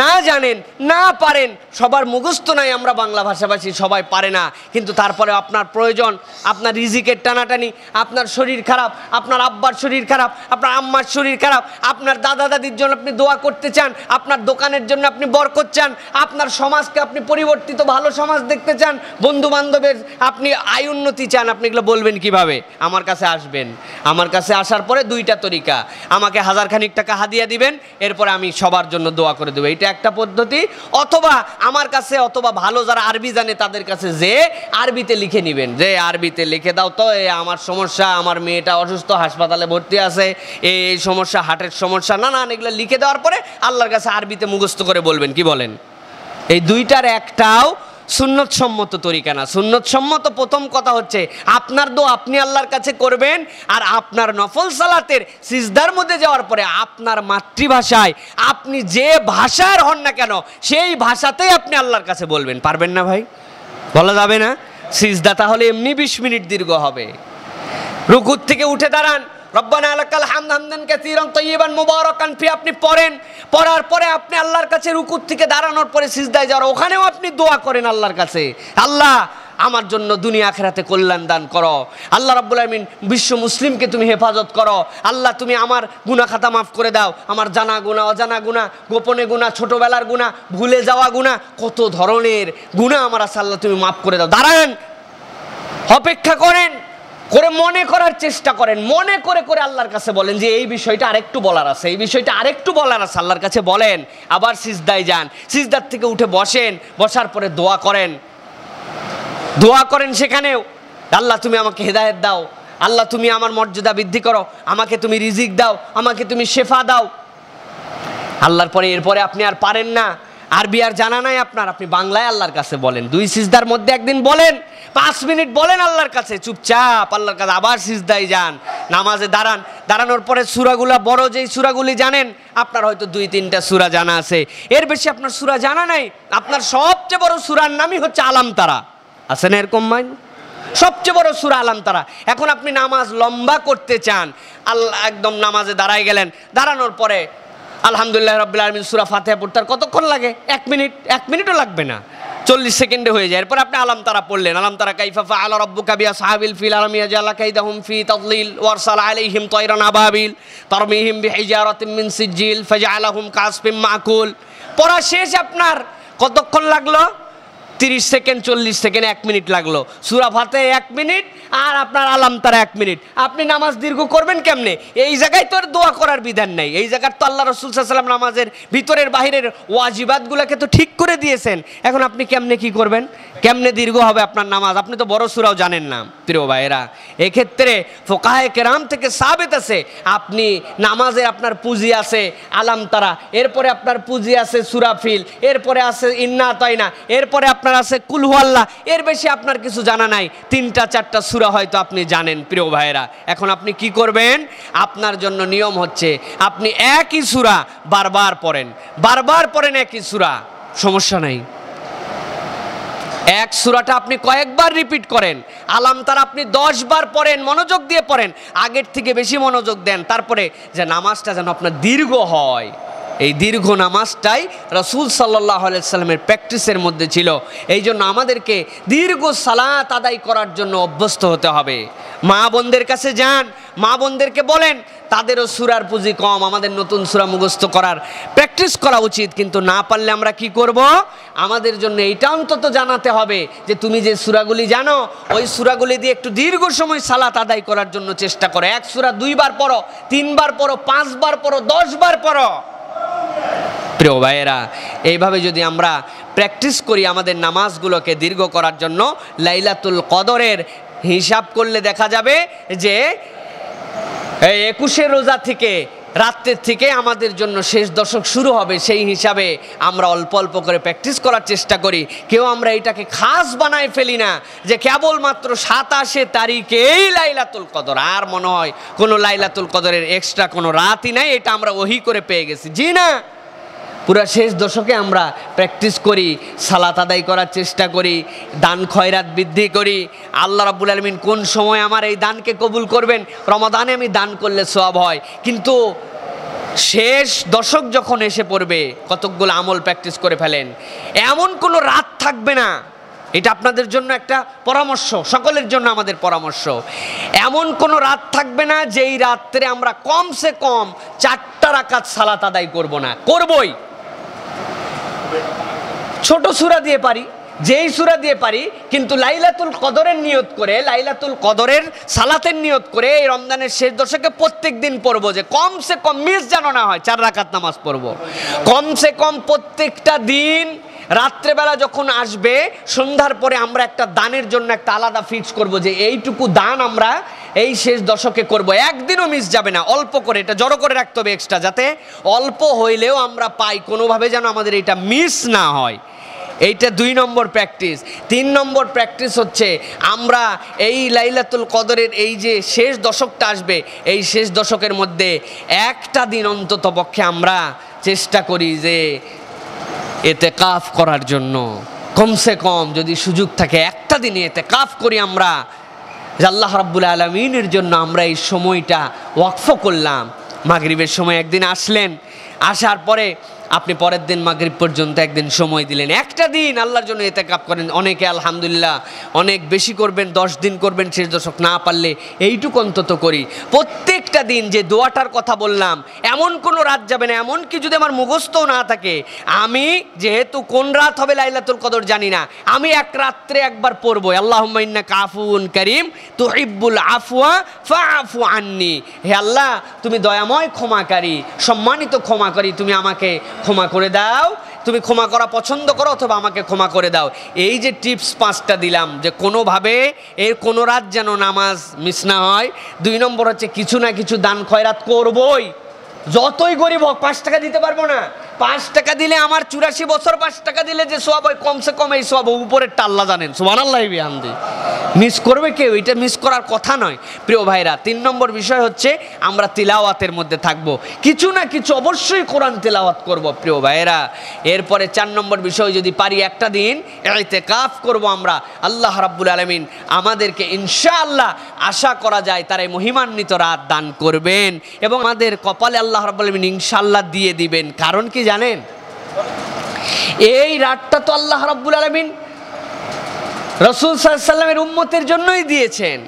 না জানেন, না পারেন, সবার মুখস্থ নাই, আমরা বাংলা ভাষাভাষী সবাই পারে না, কিন্তু তারপরে আপনার প্রয়োজন, আপনার রিজিকের টানাটানি, আপনার শরীর খারাপ, আপনার আব্বার শরীর খারাপ, আপনার আম্মার শরীর খারাপ, আপনার দাদা দাদির জন্য আপনি দোয়া করতে চান, আপনার দোকানের জন্য আপনি বরকত চান, আপনার সমাজকে আপনি পরিবর্তিত ভালো সমাজ দেখতে চান, বন্ধু বান্ধবের আপনি আয় উন্নতি চান, আপনি এগুলো বলবেন কিভাবে? আমার কাছে আসবেন। আমার কাছে আসার পরে দুইটা তরিকা, আমাকে 1000 খানিক টাকা হাদিয়া দিবেন, এরপরে আমি সবার জন্য দোয়া করে দেবো, এটা একটা পদ্ধতি। অথবা আমার কাছে, অথবা ভালো যারা আরবি জানে তাদের কাছে যে আরবিতে লিখে নেবেন, যে আরবিতে লিখে দাও তো আমার সমস্যা, আমার মেয়েটা অসুস্থ, হাসপাতালে ভর্তি আছে, এই সমস্যা, হার্টের সমস্যা, না এগুলো লিখে দেওয়ার পরে আল্লাহর কাছে আরবিতে মুখস্থ করে বলবেন। কি বলেন? এই দুইটার একটাও সুন্নত সম্মত তরিকা না। সুন্নত সম্মত প্রথম কথা হচ্ছে আপনার দোয়া আপনি আল্লাহর কাছে করবেন, আর আপনার নফল সালাতের সিজদার মধ্যে যাওয়ার পরে আপনার মাতৃভাষায় আপনি যে ভাষার হন না কেন সেই ভাষাতেই আপনি আল্লাহর কাছে বলবেন। পারবেন না ভাই? বলা যাবে না? সিজদা তাহলে এমনি 20 মিনিট দীর্ঘ হবে। রুকুর থেকে উঠে দাঁড়ান, রব্বানা লাকাল হামদ হামদান কাসীরান তাইয়িবান মুবারাকান ফি, আপনি পড়েন, পড়ার পরে আপনি আল্লাহর কাছে রুকুর থেকে দাঁড়ানোর পরে সিজদায় যাওয়ার, ওখানেও আপনি দোয়া করেন আল্লাহর কাছে, আল্লাহ আমার জন্য দুনিয়া আখিরাতে কল্যাণ দান করো, আল্লাহ রাব্বুল আলামিন বিশ্ব মুসলিমকে তুমি হেফাজত করো, আল্লাহ তুমি আমার গুনাহ খাতা মাফ করে দাও, আমার জানা গুনাহ, অজানা গুনাহ, গোপনে গুনাহ, ছোটবেলার গুনাহ, ভুলে যাওয়া গুনাহ, কত ধরনের গুনাহ আমার আছে, আল্লাহ তুমি মাফ করে দাও। দাঁড়ান, অপেক্ষা করেন, করে মনে করার চেষ্টা করেন, মনে করে করে আল্লাহর কাছে বলেন যে এই বিষয়টা আরেকটু বলার আছে, এই বিষয়টা আরেকটু বলার আছে, আল্লাহর কাছে বলেন। আবার সিজদায় যান, সিজদার থেকে উঠে বসেন, বসার পরে দোয়া করেন, দোয়া করেন সেখানেও, আল্লাহ তুমি আমাকে হেদায়েত দাও, আল্লাহ তুমি আমার মর্যাদা বৃদ্ধি করো, আমাকে তুমি রিজিক দাও, আমাকে তুমি শেফা দাও। আল্লাহর পরে এরপরে আপনি আর পারেন না, আরবি আর জানা নাই আপনার, আপনি বাংলায় আল্লাহর কাছে বলেন। 2 সিজদার মধ্যে একদিন বলেন, 5 মিনিট বলেন আল্লাহর কাছে, চুপচাপ আল্লাহর কাছে। আবার সিজদায় যান, নামাজে দাঁড়ান, দাঁড়ানোর পরে সূরাগুলা, বড় যেই সূরাগুলি জানেন, আপনার হয়তো 2-3টা সূরা জানা আছে, এর বেশি আপনার সূরা জানা নাই, আপনার সবচেয়ে বড় সূরার নামই হচ্ছে আলাম তারা। আছে না এরকম মাইন? সবচেয়ে বড় সূরা আলাম তারা। এখন আপনি নামাজ লম্বা করতে চান, আল্লাহ একদম নামাজে দাঁড়ায় গেলেন, দাঁড়ানোর পরে আলহামদুলিল্লাহ রাব্বিল আলামিন সূরা ফাতিহা পড়তে আর কতক্ষণ লাগে? 1 মিনিট, 1 মিনিটও লাগবে না, 40 সেকেন্ডে হয়ে যায়। এরপর আপনি আলাম তারা পড়লেন, আলাম তারা কাইফা ফাআলা রাব্বুকা বিআসহাবিল ফিল আলাম ইয়াজআল কাইদাহুম ফি তাদলিল ওয়ারসাল আলাইহিম তায়রান আবাবিল তারমিহিম বিহিজারাতিন মিন সিজিল ফাজআলাহুম কাসফিম মাকুল। পড়া শেষ, আপনার কতক্ষণ লাগলো? 30 সেকেন্ড, 40 সেকেন্ড, 1 মিনিট লাগলো। সূরা ফাতিহা 1 মিনিট, আর আপনার আলাম তারা 1 মিনিট। আপনি নামাজ দীর্ঘ করবেন কেমনে? এই জায়গায় তো আর দোয়া করার বিধান নাই, এই জায়গার তো আল্লাহ রাসূল সাল্লাল্লাহু আলাইহি ওয়াসাল্লাম নামাজের ভিতরের বাহিরের ওয়াজিবাতগুলোকে তো ঠিক করে দিয়েছেন। এখন আপনি কেমনে কি করবেন? কেমনে দীর্ঘ হবে আপনার নামাজ? আপনি তো বড় সূরাও জানেন না। প্রিয় ভাইয়েরা, এক্ষেত্রে ফুকাহায়ে কেরাম থেকে সাবিত আছে, আপনি নামাজে আপনার পুঁজি আছে আলাম তারা, এরপরে আপনার পুঁজি আছে সূরা ফিল, এরপরে আছে ইন্না আতাইনা, এরপরে আপনার আছে কুল হু আল্লাহ, এর বেশি আপনার কিছু জানা নাই। 3টা-4টা সূরা হয়তো আপনি জানেন। প্রিয় ভাইয়েরা, এখন আপনি কি করবেন? আপনার জন্য নিয়ম হচ্ছে আপনি একই সূরা বারবার পড়েন, বারবার পড়েন একই সূরা, সমস্যা নাই। এক সূরাটা আপনি কয়েকবার রিপিট করেন, আলাম তারা আপনি 10 বার পড়েন, মনোযোগ দিয়ে পড়েন, আগের থেকে বেশি মনোযোগ দেন। তারপরে যে নামাজটা যেন আপনার দীর্ঘ হয়, এই দীর্ঘ নামাজটাই রাসূল সাল্লাল্লাহু আলাইহি সাল্লামের প্র্যাকটিসের মধ্যে ছিল। এই জন্য আমাদেরকে দীর্ঘ সালাত আদায় করার জন্য অভ্যস্ত হতে হবে। মা বোনদের কাছে যান, মা বোনদেরকে বলেন, তাদেরও সূরার পুঁজি কম, আমাদের নতুন সূরা মুখস্থ করার প্র্যাকটিস করা উচিত। কিন্তু না পারলে আমরা কি করব? আমাদের জন্য এইটা অন্তত জানাতে হবে যে তুমি যে সূরাগুলি জানো ওই সূরাগুলি দিয়ে একটু দীর্ঘ সময় সালাত আদায় করার জন্য চেষ্টা করো। এক সূরা 2 বার পড়ো, 3 বার পড়ো, 5 বার পড়ো, 10 বার পড়ো। প্রিয় ভাইয়েরা, এইভাবে যদি আমরা প্র্যাকটিস করি আমাদের নামাজগুলোকে দীর্ঘ করার জন্য, লাইলাতুল কদরের হিসাব করলে দেখা যাবে যে 21 রোজা থেকে রাত্রের থেকে আমাদের জন্য শেষ দশক শুরু হবে। সেই হিসাবে আমরা অল্প অল্প করে প্র্যাকটিস করার চেষ্টা করি। কেউ আমরা এটাকে খাস বানায় ফেলি না যে কেবলমাত্র 27 তারিখেই লাইলাতুল কদর, আর মনে হয় কোনো লাইলাতুল কদরের এক্সট্রা কোনো রাতই নাই, এটা আমরা ওহি করে পেয়ে গেছি। জি না, পুরা শেষ দশকে আমরা প্র্যাকটিস করি, সালাত আদায় করার চেষ্টা করি, দান খয়রাত বৃদ্ধি করি। আল্লাহ রাব্বুল আলামিন কোন সময় আমার এই দানকে কবুল করবেন? রমাদানে আমি দান করলে সওয়াব হয়, কিন্তু শেষ দশক যখন এসে পড়বে, কতকগুলো আমল প্র্যাকটিস করে ফেলেন। এমন কোনো রাত থাকবে না, এটা আপনাদের জন্য একটা পরামর্শ, সকলের জন্য আমাদের পরামর্শ, এমন কোনো রাত থাকবে না যেই রাত্রে আমরা কমসে কম 4টা রাকাত সালাত আদায় করব না। করবই, ছোট সূরা দিয়ে পারি, যেই সূরা দিয়ে পারি, কিন্তু লাইলাতুল কদরের নিয়ত করে, লাইলাতুল কদরের সালাতের নিয়ত করে এই রমজানের শেষ দশকে প্রত্যেক দিন পড়বো, যে কমসে কম মিস যেন না হয় 4 রাকাত নামাজ পড়বো। কমসে কম প্রত্যেকটা দিন রাত্রেবেলা যখন আসবে, সন্ধ্যার পরে আমরা একটা দানের জন্য একটা আলাদা ফিক্স করব, যে এইটুকু দান আমরা এই শেষ দশকে করব, একদিনও মিস যাবে না। অল্প করে, এটা জড়ো করে রাখতে হবে এক্সট্রা, যাতে অল্প হইলেও আমরা পাই, কোনোভাবে যেন আমাদের এটা মিস না হয়। এইটা 2 নম্বর প্র্যাকটিস। 3 নম্বর প্র্যাকটিস হচ্ছে আমরা এই লাইলাতুল কদরের এই যে শেষ দশকটা আসবে, এই শেষ দশকের মধ্যে একটা দিন অন্তত পক্ষে আমরা চেষ্টা করি যে ইতিকাফ করার জন্য। কমসে কম যদি সুযোগ থাকে একটা দিন ইতিকাফ করি আমরা, যে আল্লাহ রাব্বুল আলামিনের জন্য আমরা এই সময়টা ওয়াকফ করলাম। মাগরিবের সময় একদিন আসলেন, আসার পরে আপনি পরের দিন মাগরিব পর্যন্ত একদিন সময় দিলেন, একটা দিন আল্লাহর জন্য ইতিকাফ করেন। অনেকে আলহামদুলিল্লাহ অনেক বেশি করবেন, 10 দিন করবেন শেষ দশক, না পারলে এইটুকু অন্তত করি। প্রত্যেকটা দিন যে দোয়াটার কথা বললাম, এমন কোনো রাত যাবে না, এমনকি যদি আমার মুখস্থও না থাকে, আমি যেহেতু কোন রাত হবে লাইলাতুল কদর জানি না, আমি এক রাত্রে একবার পড়বো, আল্লাহুম্মা ইন্নাকা আফুউন কারীম তুহিব্বুল আফওয়া ফাআফু আন্নি। হে আল্লাহ, তুমি দয়াময় ক্ষমাকারী, সম্মানিত ক্ষমাকারী, তুমি আমাকে ক্ষমা করে দাও, তুমি ক্ষমা করা পছন্দ করো, অথবা আমাকে ক্ষমা করে দাও। এই যে টিপস 5টা দিলাম, যে কোনোভাবে এর কোনো রাত যেন নামাজ মিস না হয়। 2 নম্বর হচ্ছে কিছু না কিছু দান খয়রাত করবই, যতই গরিব হোক। 5 টাকা দিতে পারবো না, 5 টাকা দিলে আমার 84 বছর 5 টাকা দিলে যে সওয়াব হয়, কমসে কম এই সওয়াব উপরেরটা আল্লাহ জানেন, সুবহানাল্লাহি বিহামদি। মিস করবে কেউ? এটা মিস করার কথা নয় প্রিয় ভাইরা। 3 নম্বর বিষয় হচ্ছে আমরা তিলাওয়াতের মধ্যে থাকবো, কিছু না কিছু অবশ্যই কোরআন তিলাওয়াত করব প্রিয় ভাইরা। এরপরে 4 নম্বর বিষয়, যদি পারি একটা দিন ইতিকাফ করব আমরা। আল্লাহ রাব্বুল আলামিন আমাদেরকে ইনশাআল্লাহ আশা করা যায় তার এই মহিমান্বিত রাত দান করবেন, এবং আমাদের কপালে আল্লাহ রাব্বুল আলামিন ইনশাআল্লাহ দিয়ে দিবেন। কারণ কি জানেন? এই রাতটা তো আল্লাহ রাব্বুল আলামিন রাসূল সাল্লাল্লাহু আলাইহি ওয়াসাল্লামের উম্মতের জন্যই দিয়েছেন।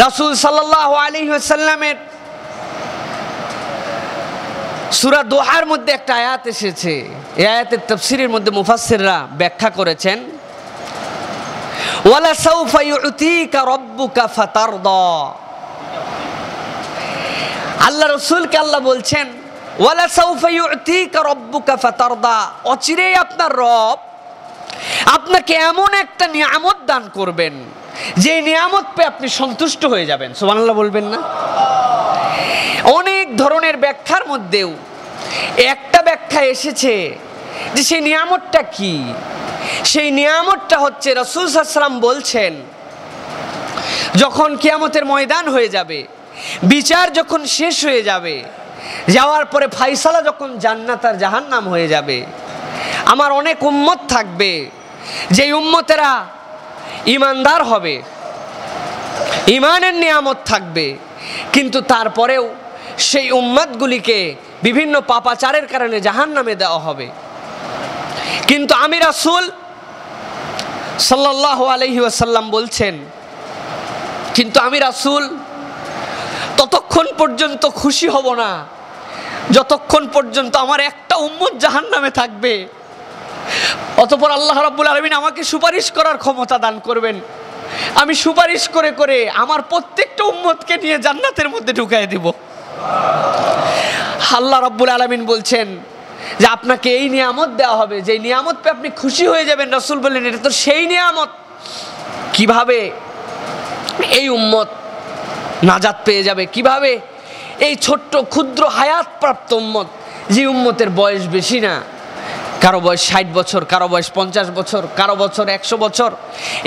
রাসূল সাল্লাল্লাহু আলাইহি ওয়াসাল্লামের সূরা দোহার মধ্যে একটা আয়াত এসেছে, এই আয়াতের তাফসীরের মধ্যে মুফাসসিররা ব্যাখ্যা করেছেন, ওয়ালা সাউফা ইউতিকা রাব্বুকা ফাতারদা। আল্লাহ রাসূলকে আল্লাহ বলছেন, ওয়ালা সাউফা ইউতিকা রাব্বুকা ফাতারদা, অচিরেই আপনার রব আপনাকে এমন একটা নিয়ামত দান করবেন, যে নিয়ামত পেয়ে আপনি সন্তুষ্ট হয়ে যাবেন। সুবহানাল্লাহ বলবেন না? অনেক ধরনের ব্যাখ্যার মধ্যেও একটা ব্যাখ্যা এসেছে যে সেই নিয়ামতটা কি। সেই নিয়ামতটা হচ্ছে, রাসূল সাল্লাল্লাহু আলাইহি ওয়াসাল্লাম বলছেন, যখন কিয়ামতের ময়দান হয়ে যাবে, বিচার যখন শেষ হয়ে যাবে, যাওয়ার পরে ফায়সালা যখন জান্নাত আর জাহান্নাম হয়ে যাবে, আমার অনেক উম্মত থাকবে, যেই উম্মতেরা ঈমানদার হবে, ঈমানের নিয়ামত থাকবে, কিন্তু তারপরেও সেই উম্মতগুলিকে বিভিন্ন পাপাচারের কারণে জাহান্নামে দেওয়া হবে। কিন্তু আমি রাসূল সাল্লাল্লাহু আলাইহি ওয়াসাল্লাম বলছেন, কিন্তু আমি রাসূল ততক্ষণ পর্যন্ত খুশি হব না যতক্ষণ পর্যন্ত আমার একটা উম্মত জাহান্নামে থাকবে। অতঃপর আল্লাহ রাব্বুল আলামিন আমাকে সুপারিশ করার ক্ষমতা দান করবেন, আমি সুপারিশ করে করে আমার প্রত্যেকটা উম্মতকে নিয়ে জান্নাতের মধ্যে ঢুকাই দিব। আল্লাহ রাব্বুল আলামিন বলছেন যে আপনাকে এই নিয়ামত দেওয়া হবে, যে নিয়ামত পেয়ে আপনি খুশি হয়ে যাবেন। রাসূল বললেন, এটা তো সেই নিয়ামত, কিভাবে এই উম্মত নাজাত পেয়ে যাবে, কিভাবে এই ছোট্ট ক্ষুদ্র হায়াত প্রাপ্ত উম্মত, যে উম্মতের বয়স বেশি না, কারো বয়স 60 বছর, কারো বয়স 50 বছর, কারো বছর 100 বছর,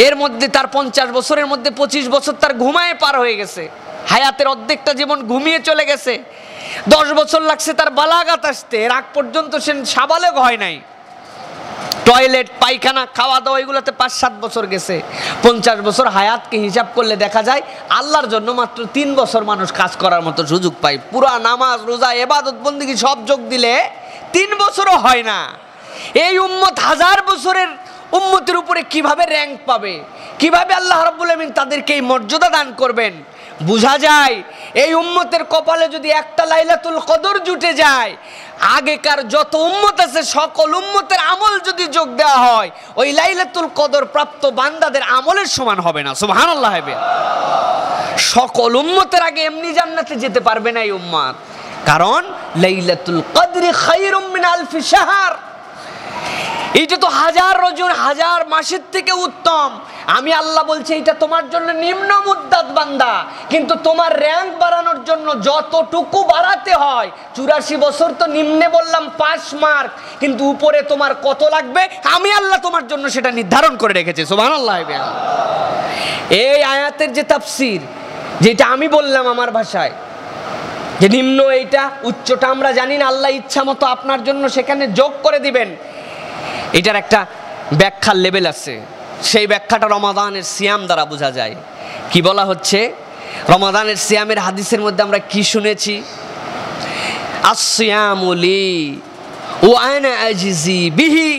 এর মধ্যে তার 50 বছরের মধ্যে 25 বছর তার ঘুমায় পার হয়ে গেছে, হায়াতের অর্ধেকটা জীবন ঘুমিয়ে চলে গেছে। 10 বছর লাগছে তার বালাগাত আসতে, এর আগ পর্যন্ত সে সাবালেগ হয় নাই। টয়লেট, পায়খানা, খাওয়া দাওয়া এগুলোতে 5-7 বছর গেছে। 50 বছর হায়াতকে হিসাব করলে দেখা যায় আল্লাহর জন্য মাত্র 3 বছর মানুষ কাজ করার মতো সুযোগ পায়। পুরা নামাজ, রোজা, ইবাদত, বন্দেগী সব যোগ দিলে 3 বছরও হয় না। এই উম্মত 1000 বছরের উম্মতের উপরে কিভাবে র্যাঙ্ক পাবে, কিভাবে আল্লাহ রাব্বুল আমিন তাদেরকে এই মর্যাদা দান করবেন? বোঝা যায় এই উম্মতের কপালে যদি একটা লাইলাতুল কদর জুটে যায়, আগেকার যত উম্মত আছে সকল উম্মতের আমল যদি যোগ দেওয়া হয়, ওই লাইলাতুল কদর প্রাপ্ত বান্দাদের আমলের সমান হবে না। সুবহানাল্লাহ। সকল উম্মতের আগে এমনি জান্নাতে যেতে পারবে না এই উম্মত, কারণ লাইলাতুল কদরি খায়রুম মিন আলফি শাহর। এইটা তো 1000 রজনী 1000 মাসের থেকে উত্তম। আমি আল্লাহ বলছি এটা তোমার জন্য নিম্ন মুদ্দাত বান্দা, কিন্তু তোমার র্যাঙ্ক বাড়ানোর জন্য যতটুকু বাড়াতে হয়, 84 বছর তো নিম্নে বললাম 5 মার্ক, কিন্তু উপরে তোমার কত লাগবে আমি আল্লাহ তোমার জন্য সেটা নির্ধারণ করে রেখেছি। সুবহানাল্লাহ। এই আয়াতের যে তাফসীর, যেটা আমি বললাম আমার ভাষায়, যে নিম্ন এইটা, উচ্চটা আমরা জানি না, আল্লাহ ইচ্ছা মতো আপনার জন্য সেখানে যোগ করে দিবেন, এটার একটা ব্যাখ্যার লেভেল আছে। সেই ব্যাখ্যাটা রমাদানের সিয়াম দ্বারা বোঝা যায়। কি বলা হচ্ছে? রমাদানের সিয়ামের হাদিসের মধ্যে আমরা কি শুনেছি? আসসিয়ামু লি ওয়া আনা আজজি বিহি।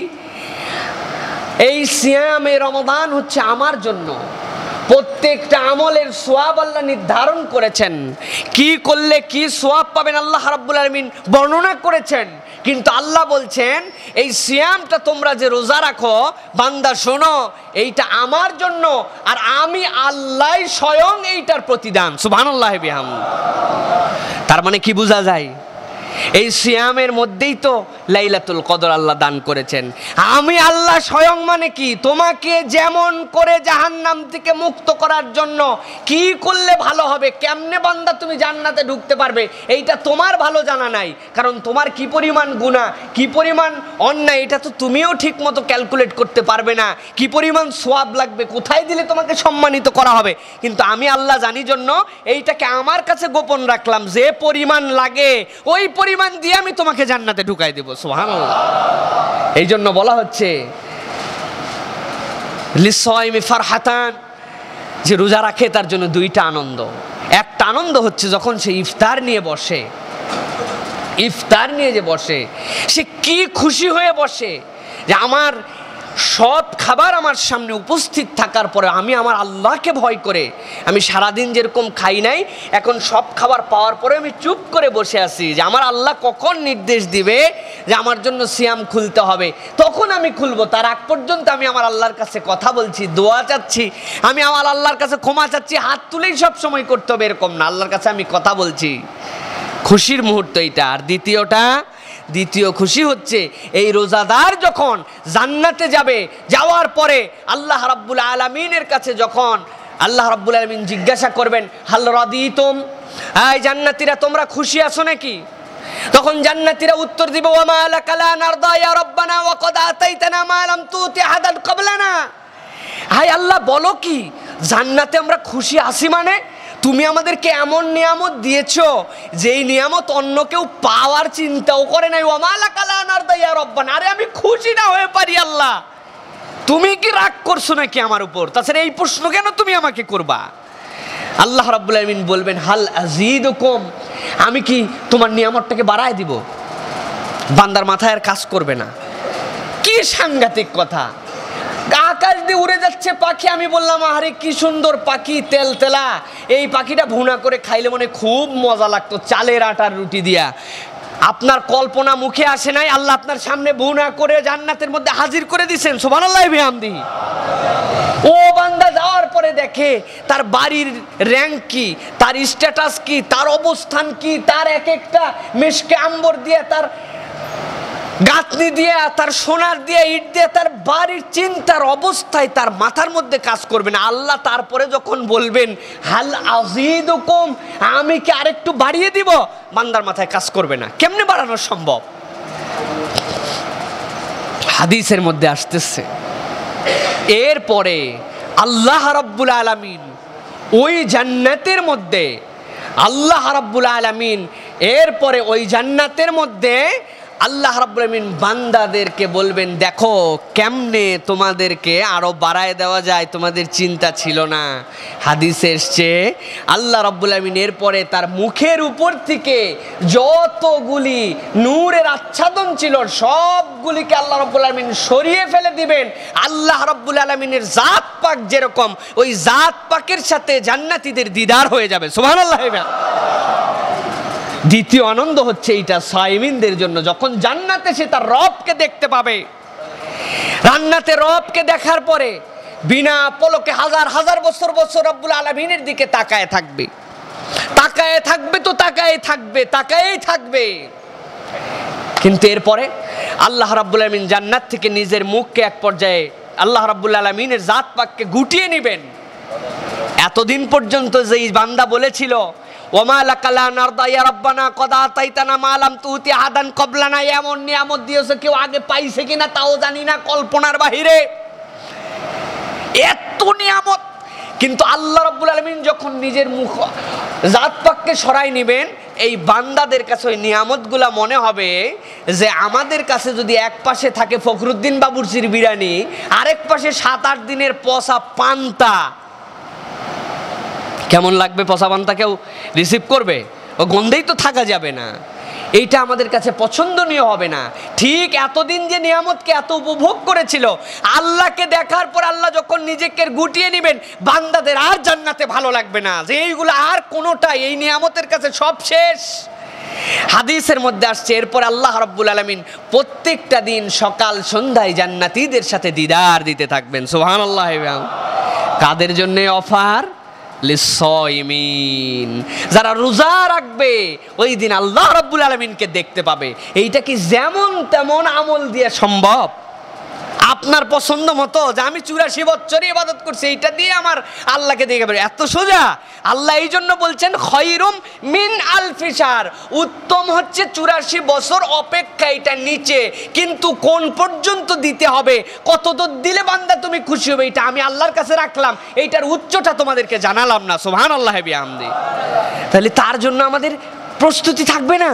এই সিয়ামে রমাদান হচ্ছে আমার জন্য। প্রত্যেকটা আমলের সওয়াব আল্লাহ নির্ধারণ করেছেন, কি করলে কি সওয়াব পাবেন আল্লাহ রাব্বুল আলামিন বর্ণনা করেছেন। কিন্তু আল্লাহ বলছেন এই সিয়ামটা তোমরা যে রোজা রাখো বান্দা শোনো, এইটা আমার জন্য, আর আমি আল্লাহ স্বয়ং এইটার প্রতিদান। সুবহানাল্লাহ বিহামদিহি। তার মানে কি বোঝা যায়? এই সিয়ামের মধ্যেই তো লাইলাতুল কদর আল্লাহ দান করেছেন। আমি আল্লাহ স্বয়ং মানে কি? তোমাকে যেমন করে জাহান্নাম থেকে মুক্ত করার জন্য কি করলে ভালো হবে, কেমনে বান্দা তুমি জান্নাতে ঢুকতে পারবে, এইটা তোমার ভালো জানা নাই। কারণ তোমার কি পরিমাণ গুনাহ, কি পরিমাণ অন্যায়, এটা তো তুমিও ঠিক মতো ক্যালকুলেট করতে পারবে না। কি পরিমাণ সওয়াব লাগবে, কোথায় দিলে তোমাকে সম্মানিত করা হবে, কিন্তু আমি আল্লাহ জানি জন্য এইটাকে আমার কাছে গোপন রাখলাম। যে পরিমাণ লাগে ওই পরিমাণ দিয়ে আমি তোমাকে জান্নাতে ঢুকাই দেব। সুবহানাল্লাহ। এই জন্য বলা হচ্ছে লিসাইমি ফারহাতান, যে রোজা রাখে তার জন্য 2টা আনন্দ। একটা আনন্দ হচ্ছে যখন সে ইফতার নিয়ে বসে, ইফতার নিয়ে যে বসে সে কি খুশি হয়ে বসে, যে আমার সব খাবার আমার সামনে উপস্থিত থাকার পরে আমি আমার আল্লাহকে ভয় করে, আমি সারাদিন যেরকম খাই নাই, এখন সব খাবার পাওয়ার পরে আমি চুপ করে বসে আছি, যে আমার আল্লাহ কখন নির্দেশ দিবে যে আমার জন্য সিয়াম খুলতে হবে, তখন আমি খুলবো। তার আগ পর্যন্ত আমি আমার আল্লাহর কাছে কথা বলছি, দোয়া চাচ্ছি, আমি আমার আল্লাহর কাছে ক্ষমা চাচ্ছি। হাত তুলেই সব সময় করতে হবে এরকম না, আল্লাহর কাছে আমি কথা বলছি। খুশির মুহূর্ত এইটা। আর দ্বিতীয় খুশি হচ্ছে এই রোজাদার যখন জান্নাতে যাবে, যাওয়ার পরে আল্লাহ রাব্বুল আলামিনের কাছে যখন আল্লাহ রাব্বুল আলামিন জিজ্ঞাসা করবেন, হাল রাদিতুম, এই জান্নাতীরা তোমরা খুশি আছো নাকি? তখন জান্নাতীরা উত্তর দিবে, ওয়া মা লাকা লা নারদা ইয়া রাব্বানা ওয়া কদ আতাইতানা মা লাম তুতি আহাদান ক্বাবলানা। হায় আল্লাহ, বলো কি জান্নাতে আমরা খুশি আছি? মানে তুমি আমাদেরকে এমন নিয়ামত দিয়েছো যেই নিয়ামত অন্য কেউ পাওয়ার চিন্তাও করে নাই। ওয়া মা লাকা লা নারদা ইয়া রাব্বানা। আরে আমি খুশি না হয়ে পারি আল্লাহ? তুমি কি রাগ করছো নাকি আমার উপর? তাছাড়া এই প্রশ্ন কেন তুমি আমাকে করবা? আল্লাহ রাব্বুল আলামিন বলবেন, হাল আযীদুকুম, আমি কি তোমার নিয়ামতটাকে বাড়ায় দিব? বান্দার মাথায় আর কাজ করবে না। কি সাংঘাতিক কথা! আকাশ দিয়ে উড়ে যাচ্ছে পাখি, আমি বললাম আরে কি সুন্দর পাখি, তেলতেলা, এই পাখিটা ভুনা করে খাইলে মনে খুব মজা লাগতো চালের আটার রুটি দিয়া। আপনার কল্পনা মুখে আসে নাই, আল্লাহ আপনার সামনে ভুনা করে জান্নাতের মধ্যে হাজির করে দিয়েছেন। সুবহানাল্লাহ বিহামদিহি। ও বান্দা যাওয়ার পরে দেখে তার বাড়ির র্যাঙ্ক কি, তার স্ট্যাটাস কি, তার অবস্থান কি, তার এক একটা মেশকে আম্বর দিয়ে, তার গাঁথনি দিয়ে, তার সোনার দিয়ে, ইট দিয়ে তার বাড়ির চিন্তার অবস্থায় তার মাথার মধ্যে কাজ করবে না। আল্লাহ তারপরে যখন বলবেন হাল আযীদুকুম, আমি কি আরেকটু বাড়িয়ে দিব, বান্দার মাথায় কাজ করবে না। কেমনে বাড়ানো সম্ভব? হাদিসের মধ্যে আসতেছে এরপরে আল্লাহ রাব্বুল আলামিন ওই জান্নাতের মধ্যে, আল্লাহ রাব্বুল আলামিন এরপরে ওই জান্নাতের মধ্যে আল্লাহ রাব্বুল আলামিন বান্দাদেরকে বলবেন, দেখো কেমনে তোমাদেরকে আরো বাড়ায় দেওয়া যায়, তোমাদের চিন্তা ছিল না। হাদিসে এসছে আল্লাহ রাব্বুল আলামিন এরপরে তার মুখের উপর থেকে যতগুলি নূরের আচ্ছাদন ছিল সবগুলিকে আল্লাহ রাব্বুল আলামিন সরিয়ে ফেলে দিবেন। আল্লাহ রাব্বুল আলামিনের জাত পাক যেরকম, ওই জাত পাকের সাথে জান্নাতীদের দিদার হয়ে যাবে। সুবহানাল্লাহ। দ্বিতীয় আনন্দ হচ্ছে এইটা সাইমিনদের জন্য, যখন জান্নাতে সে তার রবকে দেখতে পাবে। জান্নাতে রবকে দেখার পরে বিনা পলকে হাজার হাজার বছর বছর রব্বুল আলামিনের দিকে তাকায় থাকবে, তাকায় থাকবে, তো তাকায় থাকবে, তাকায় থাকবে। কিন্তু এরপরে আল্লাহ রাব্বুল আলামিন জান্নাত থেকে নিজের মুখকে এক পর্যায়ে আল্লাহ রাব্বুল আলামিনের জাত পাককে গুটিয়ে নেবেন। এতদিন পর্যন্ত যেই বান্দা বলেছিল ওমা লাকালা নারদা ইয়া রাব্বানা কদ আতাইতানা মা লাম তুতি আহাদান ক্বাবলানা, এমন নিয়ামত দিয়েছে কেউ আগে পাইছে কিনা তাও জানি না, কল্পনার বাহিরে এত নিয়ামত। কিন্তু আল্লাহ রাব্বুল আলামিন যখন নিজের মুখ জাত পাককে সরাই নেবেন, এই বান্দাদের কাছে ওই নিয়ামতগুলা মনে হবে যে আমাদের কাছে যদি এক পাশে থাকে ফখরুদ্দিন বাবুর্চির বিরিয়ানি, আরেক পাশে 7-8 দিনের পচা পান্তা, কেমন লাগবে? পচা পান্তা কেউ রিসিভ করবে? ও গন্ধেই তো থাকা যাবে না, এইটা আমাদের কাছে পছন্দনীয় হবে না। ঠিক এতদিন যে নিয়ামতকে এত উপভোগ করেছিল, আল্লাহকে দেখার পর আল্লাহ যখন নিজেকে গুটিয়ে নেবেন, বান্দাদের আর জান্নাতে ভালো লাগবে না, যে এইগুলো আর কোনোটাই এই নিয়ামতের কাছে সব শেষ। হাদিসের মধ্যে আসছে এরপর আল্লাহ রাব্বুল আলামিন প্রত্যেকটা দিন সকাল সন্ধ্যায় জান্নাতীদের সাথে দিদার দিতে থাকবেন। সুবহানাল্লাহ। কাদের জন্য অফার? লিসসাইমিন, যারা রোজা রাখবে ওই দিন আল্লাহ রাব্বুল আলামিনকে দেখতে পাবে। এইটা কি যেমন তেমন আমল দিয়ে সম্ভব? আপনার পছন্দ মতো যে আমি 84 বছরই ইবাদত করছি, এইটা দিয়ে আমার আল্লাহকে দেখে পাবে, এত সোজা? আল্লাহ এই জন্য বলছেন খয়রুম মিন আলফি শাহর, উত্তম হচ্ছে 84 বছর অপেক্ষা, এটা নিচে। কিন্তু কোন পর্যন্ত দিতে হবে, কত দূর দিলে বান্দা তুমি খুশি হবে, এটা আমি আল্লাহর কাছে রাখলাম, এইটার উচ্চটা তোমাদেরকে জানালাম না। সুবহানাল্লাহ বিহামদি। তাহলে তার জন্য আমাদের প্রস্তুতি থাকবে না?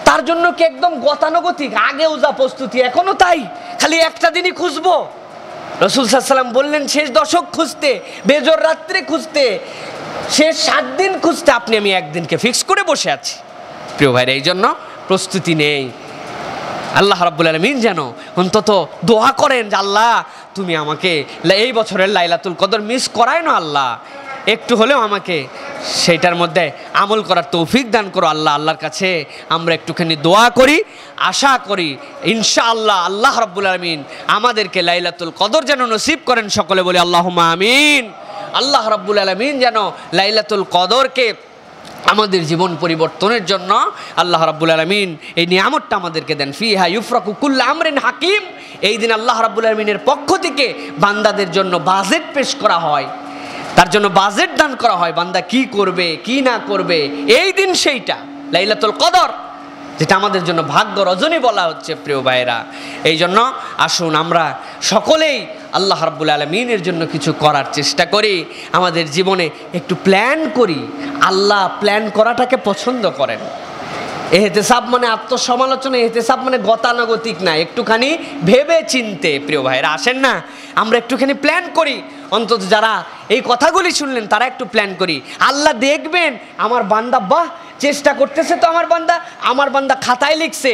তার জন্য কি একদম গতানুগতিক, আগেও যা প্রস্তুতি এখনো তাই, খালি একটা দিনই খুঁজবো? রাসূল সাল্লাল্লাহু আলাইহি ওয়াসাল্লাম বললেন শেষ দশক খুঁজতে, বেজর রাত্রে খুঁজতে, শেষ 7 দিন খুঁজতে, আপনি আমি একদিনকে ফিক্স করে বসে আছি। প্রিয় ভাইরা, এই জন্য প্রস্তুতি নেই। আল্লাহ রাব্বুল আলামিন যেন অন্তত দোয়া করেন যে আল্লাহ তুমি আমাকে এই বছরের লাইলাতুল কদর মিস করায় না, আল্লাহ একটু হলেও আমাকে সেইটার মধ্যে আমল করার তৌফিক দান করো। আল্লাহর কাছে আমরা একটুখানি দোয়া করি, আশা করি ইনশাআল্লাহ আল্লাহ রাব্বুল আলামিন আমাদেরকে লাইলাতুল কদর যেন নসিব করেন। সকলে বলি আল্লাহুম্মা আমিন। আল্লাহ রাব্বুল আলামিন যেন লাইলাতুল কদরকে আমাদের জীবন পরিবর্তনের জন্য আল্লাহ রাব্বুল আলামিন এই নিয়ামতটা আমাদেরকে দেন। ফিহা ইউফরাকু কুল্লু আমরিন হাকিম, এই দিন আল্লাহ রাব্বুল আলামিনের পক্ষ থেকে বান্দাদের জন্য বাজেট পেশ করা হয়, তার জন্য বাজেট দান করা হয়, বান্দা কি করবে কি না করবে এই দিন, সেইটা লাইলাতুল কদর, যেটা আমাদের জন্য ভাগ্য রজনী বলা হচ্ছে। প্রিয় ভাইরা, এই জন্য আসুন আমরা সকলেই আল্লাহ রাব্বুল আলামিনের জন্য কিছু করার চেষ্টা করি, আমাদের জীবনে একটু প্ল্যান করি। আল্লাহ প্ল্যান করাটাকে পছন্দ করেন। ইহতিসাব মানে আত্মসমালোচনা, ইহতিসাব মানে গতানুগতিক না, একটুখানি ভেবে চিনতে। প্রিয় ভাইরা, আসেন না আমরা একটুখানি প্ল্যান করি, অন্তত যারা এই কথাগুলি শুনলেন তারা একটু প্ল্যান করি। আল্লাহ দেখবেন আমার বান্দা বাহ চেষ্টা করতেছে, তো আমার বান্দা খাতায় লিখছে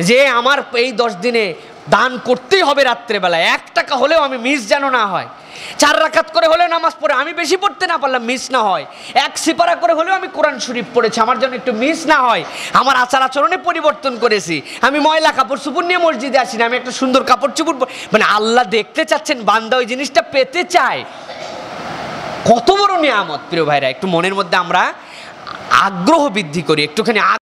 যে আমার এই 10 দিনে দান করতেই হবে, রাত্রেবেলায় 1 টাকা হলেও আমি মিস যেন না হয়, 4 রাকাত করে হলেও নামাজ পড়ে, আমি বেশি পড়তে না পারলাম মিস না হয়, 1 সিপারা করে হলেও আমি কোরআন শরীফ পড়েছি, আমার জন্য একটু মিস না হয়। আমার আচার আচরণে পরিবর্তন করেছি, আমি ময়লা কাপড় চোপড় নিয়ে মসজিদে আসি না, আমি একটা সুন্দর কাপড় চোপড়, মানে আল্লাহ দেখতে চাচ্ছেন, বান্দা ওই জিনিসটা পেতে চায়। কত বড় নিয়ামত প্রিয় ভাইরা, একটু মনের মধ্যে আমরা আগ্রহ বৃদ্ধি করি, একটুখানি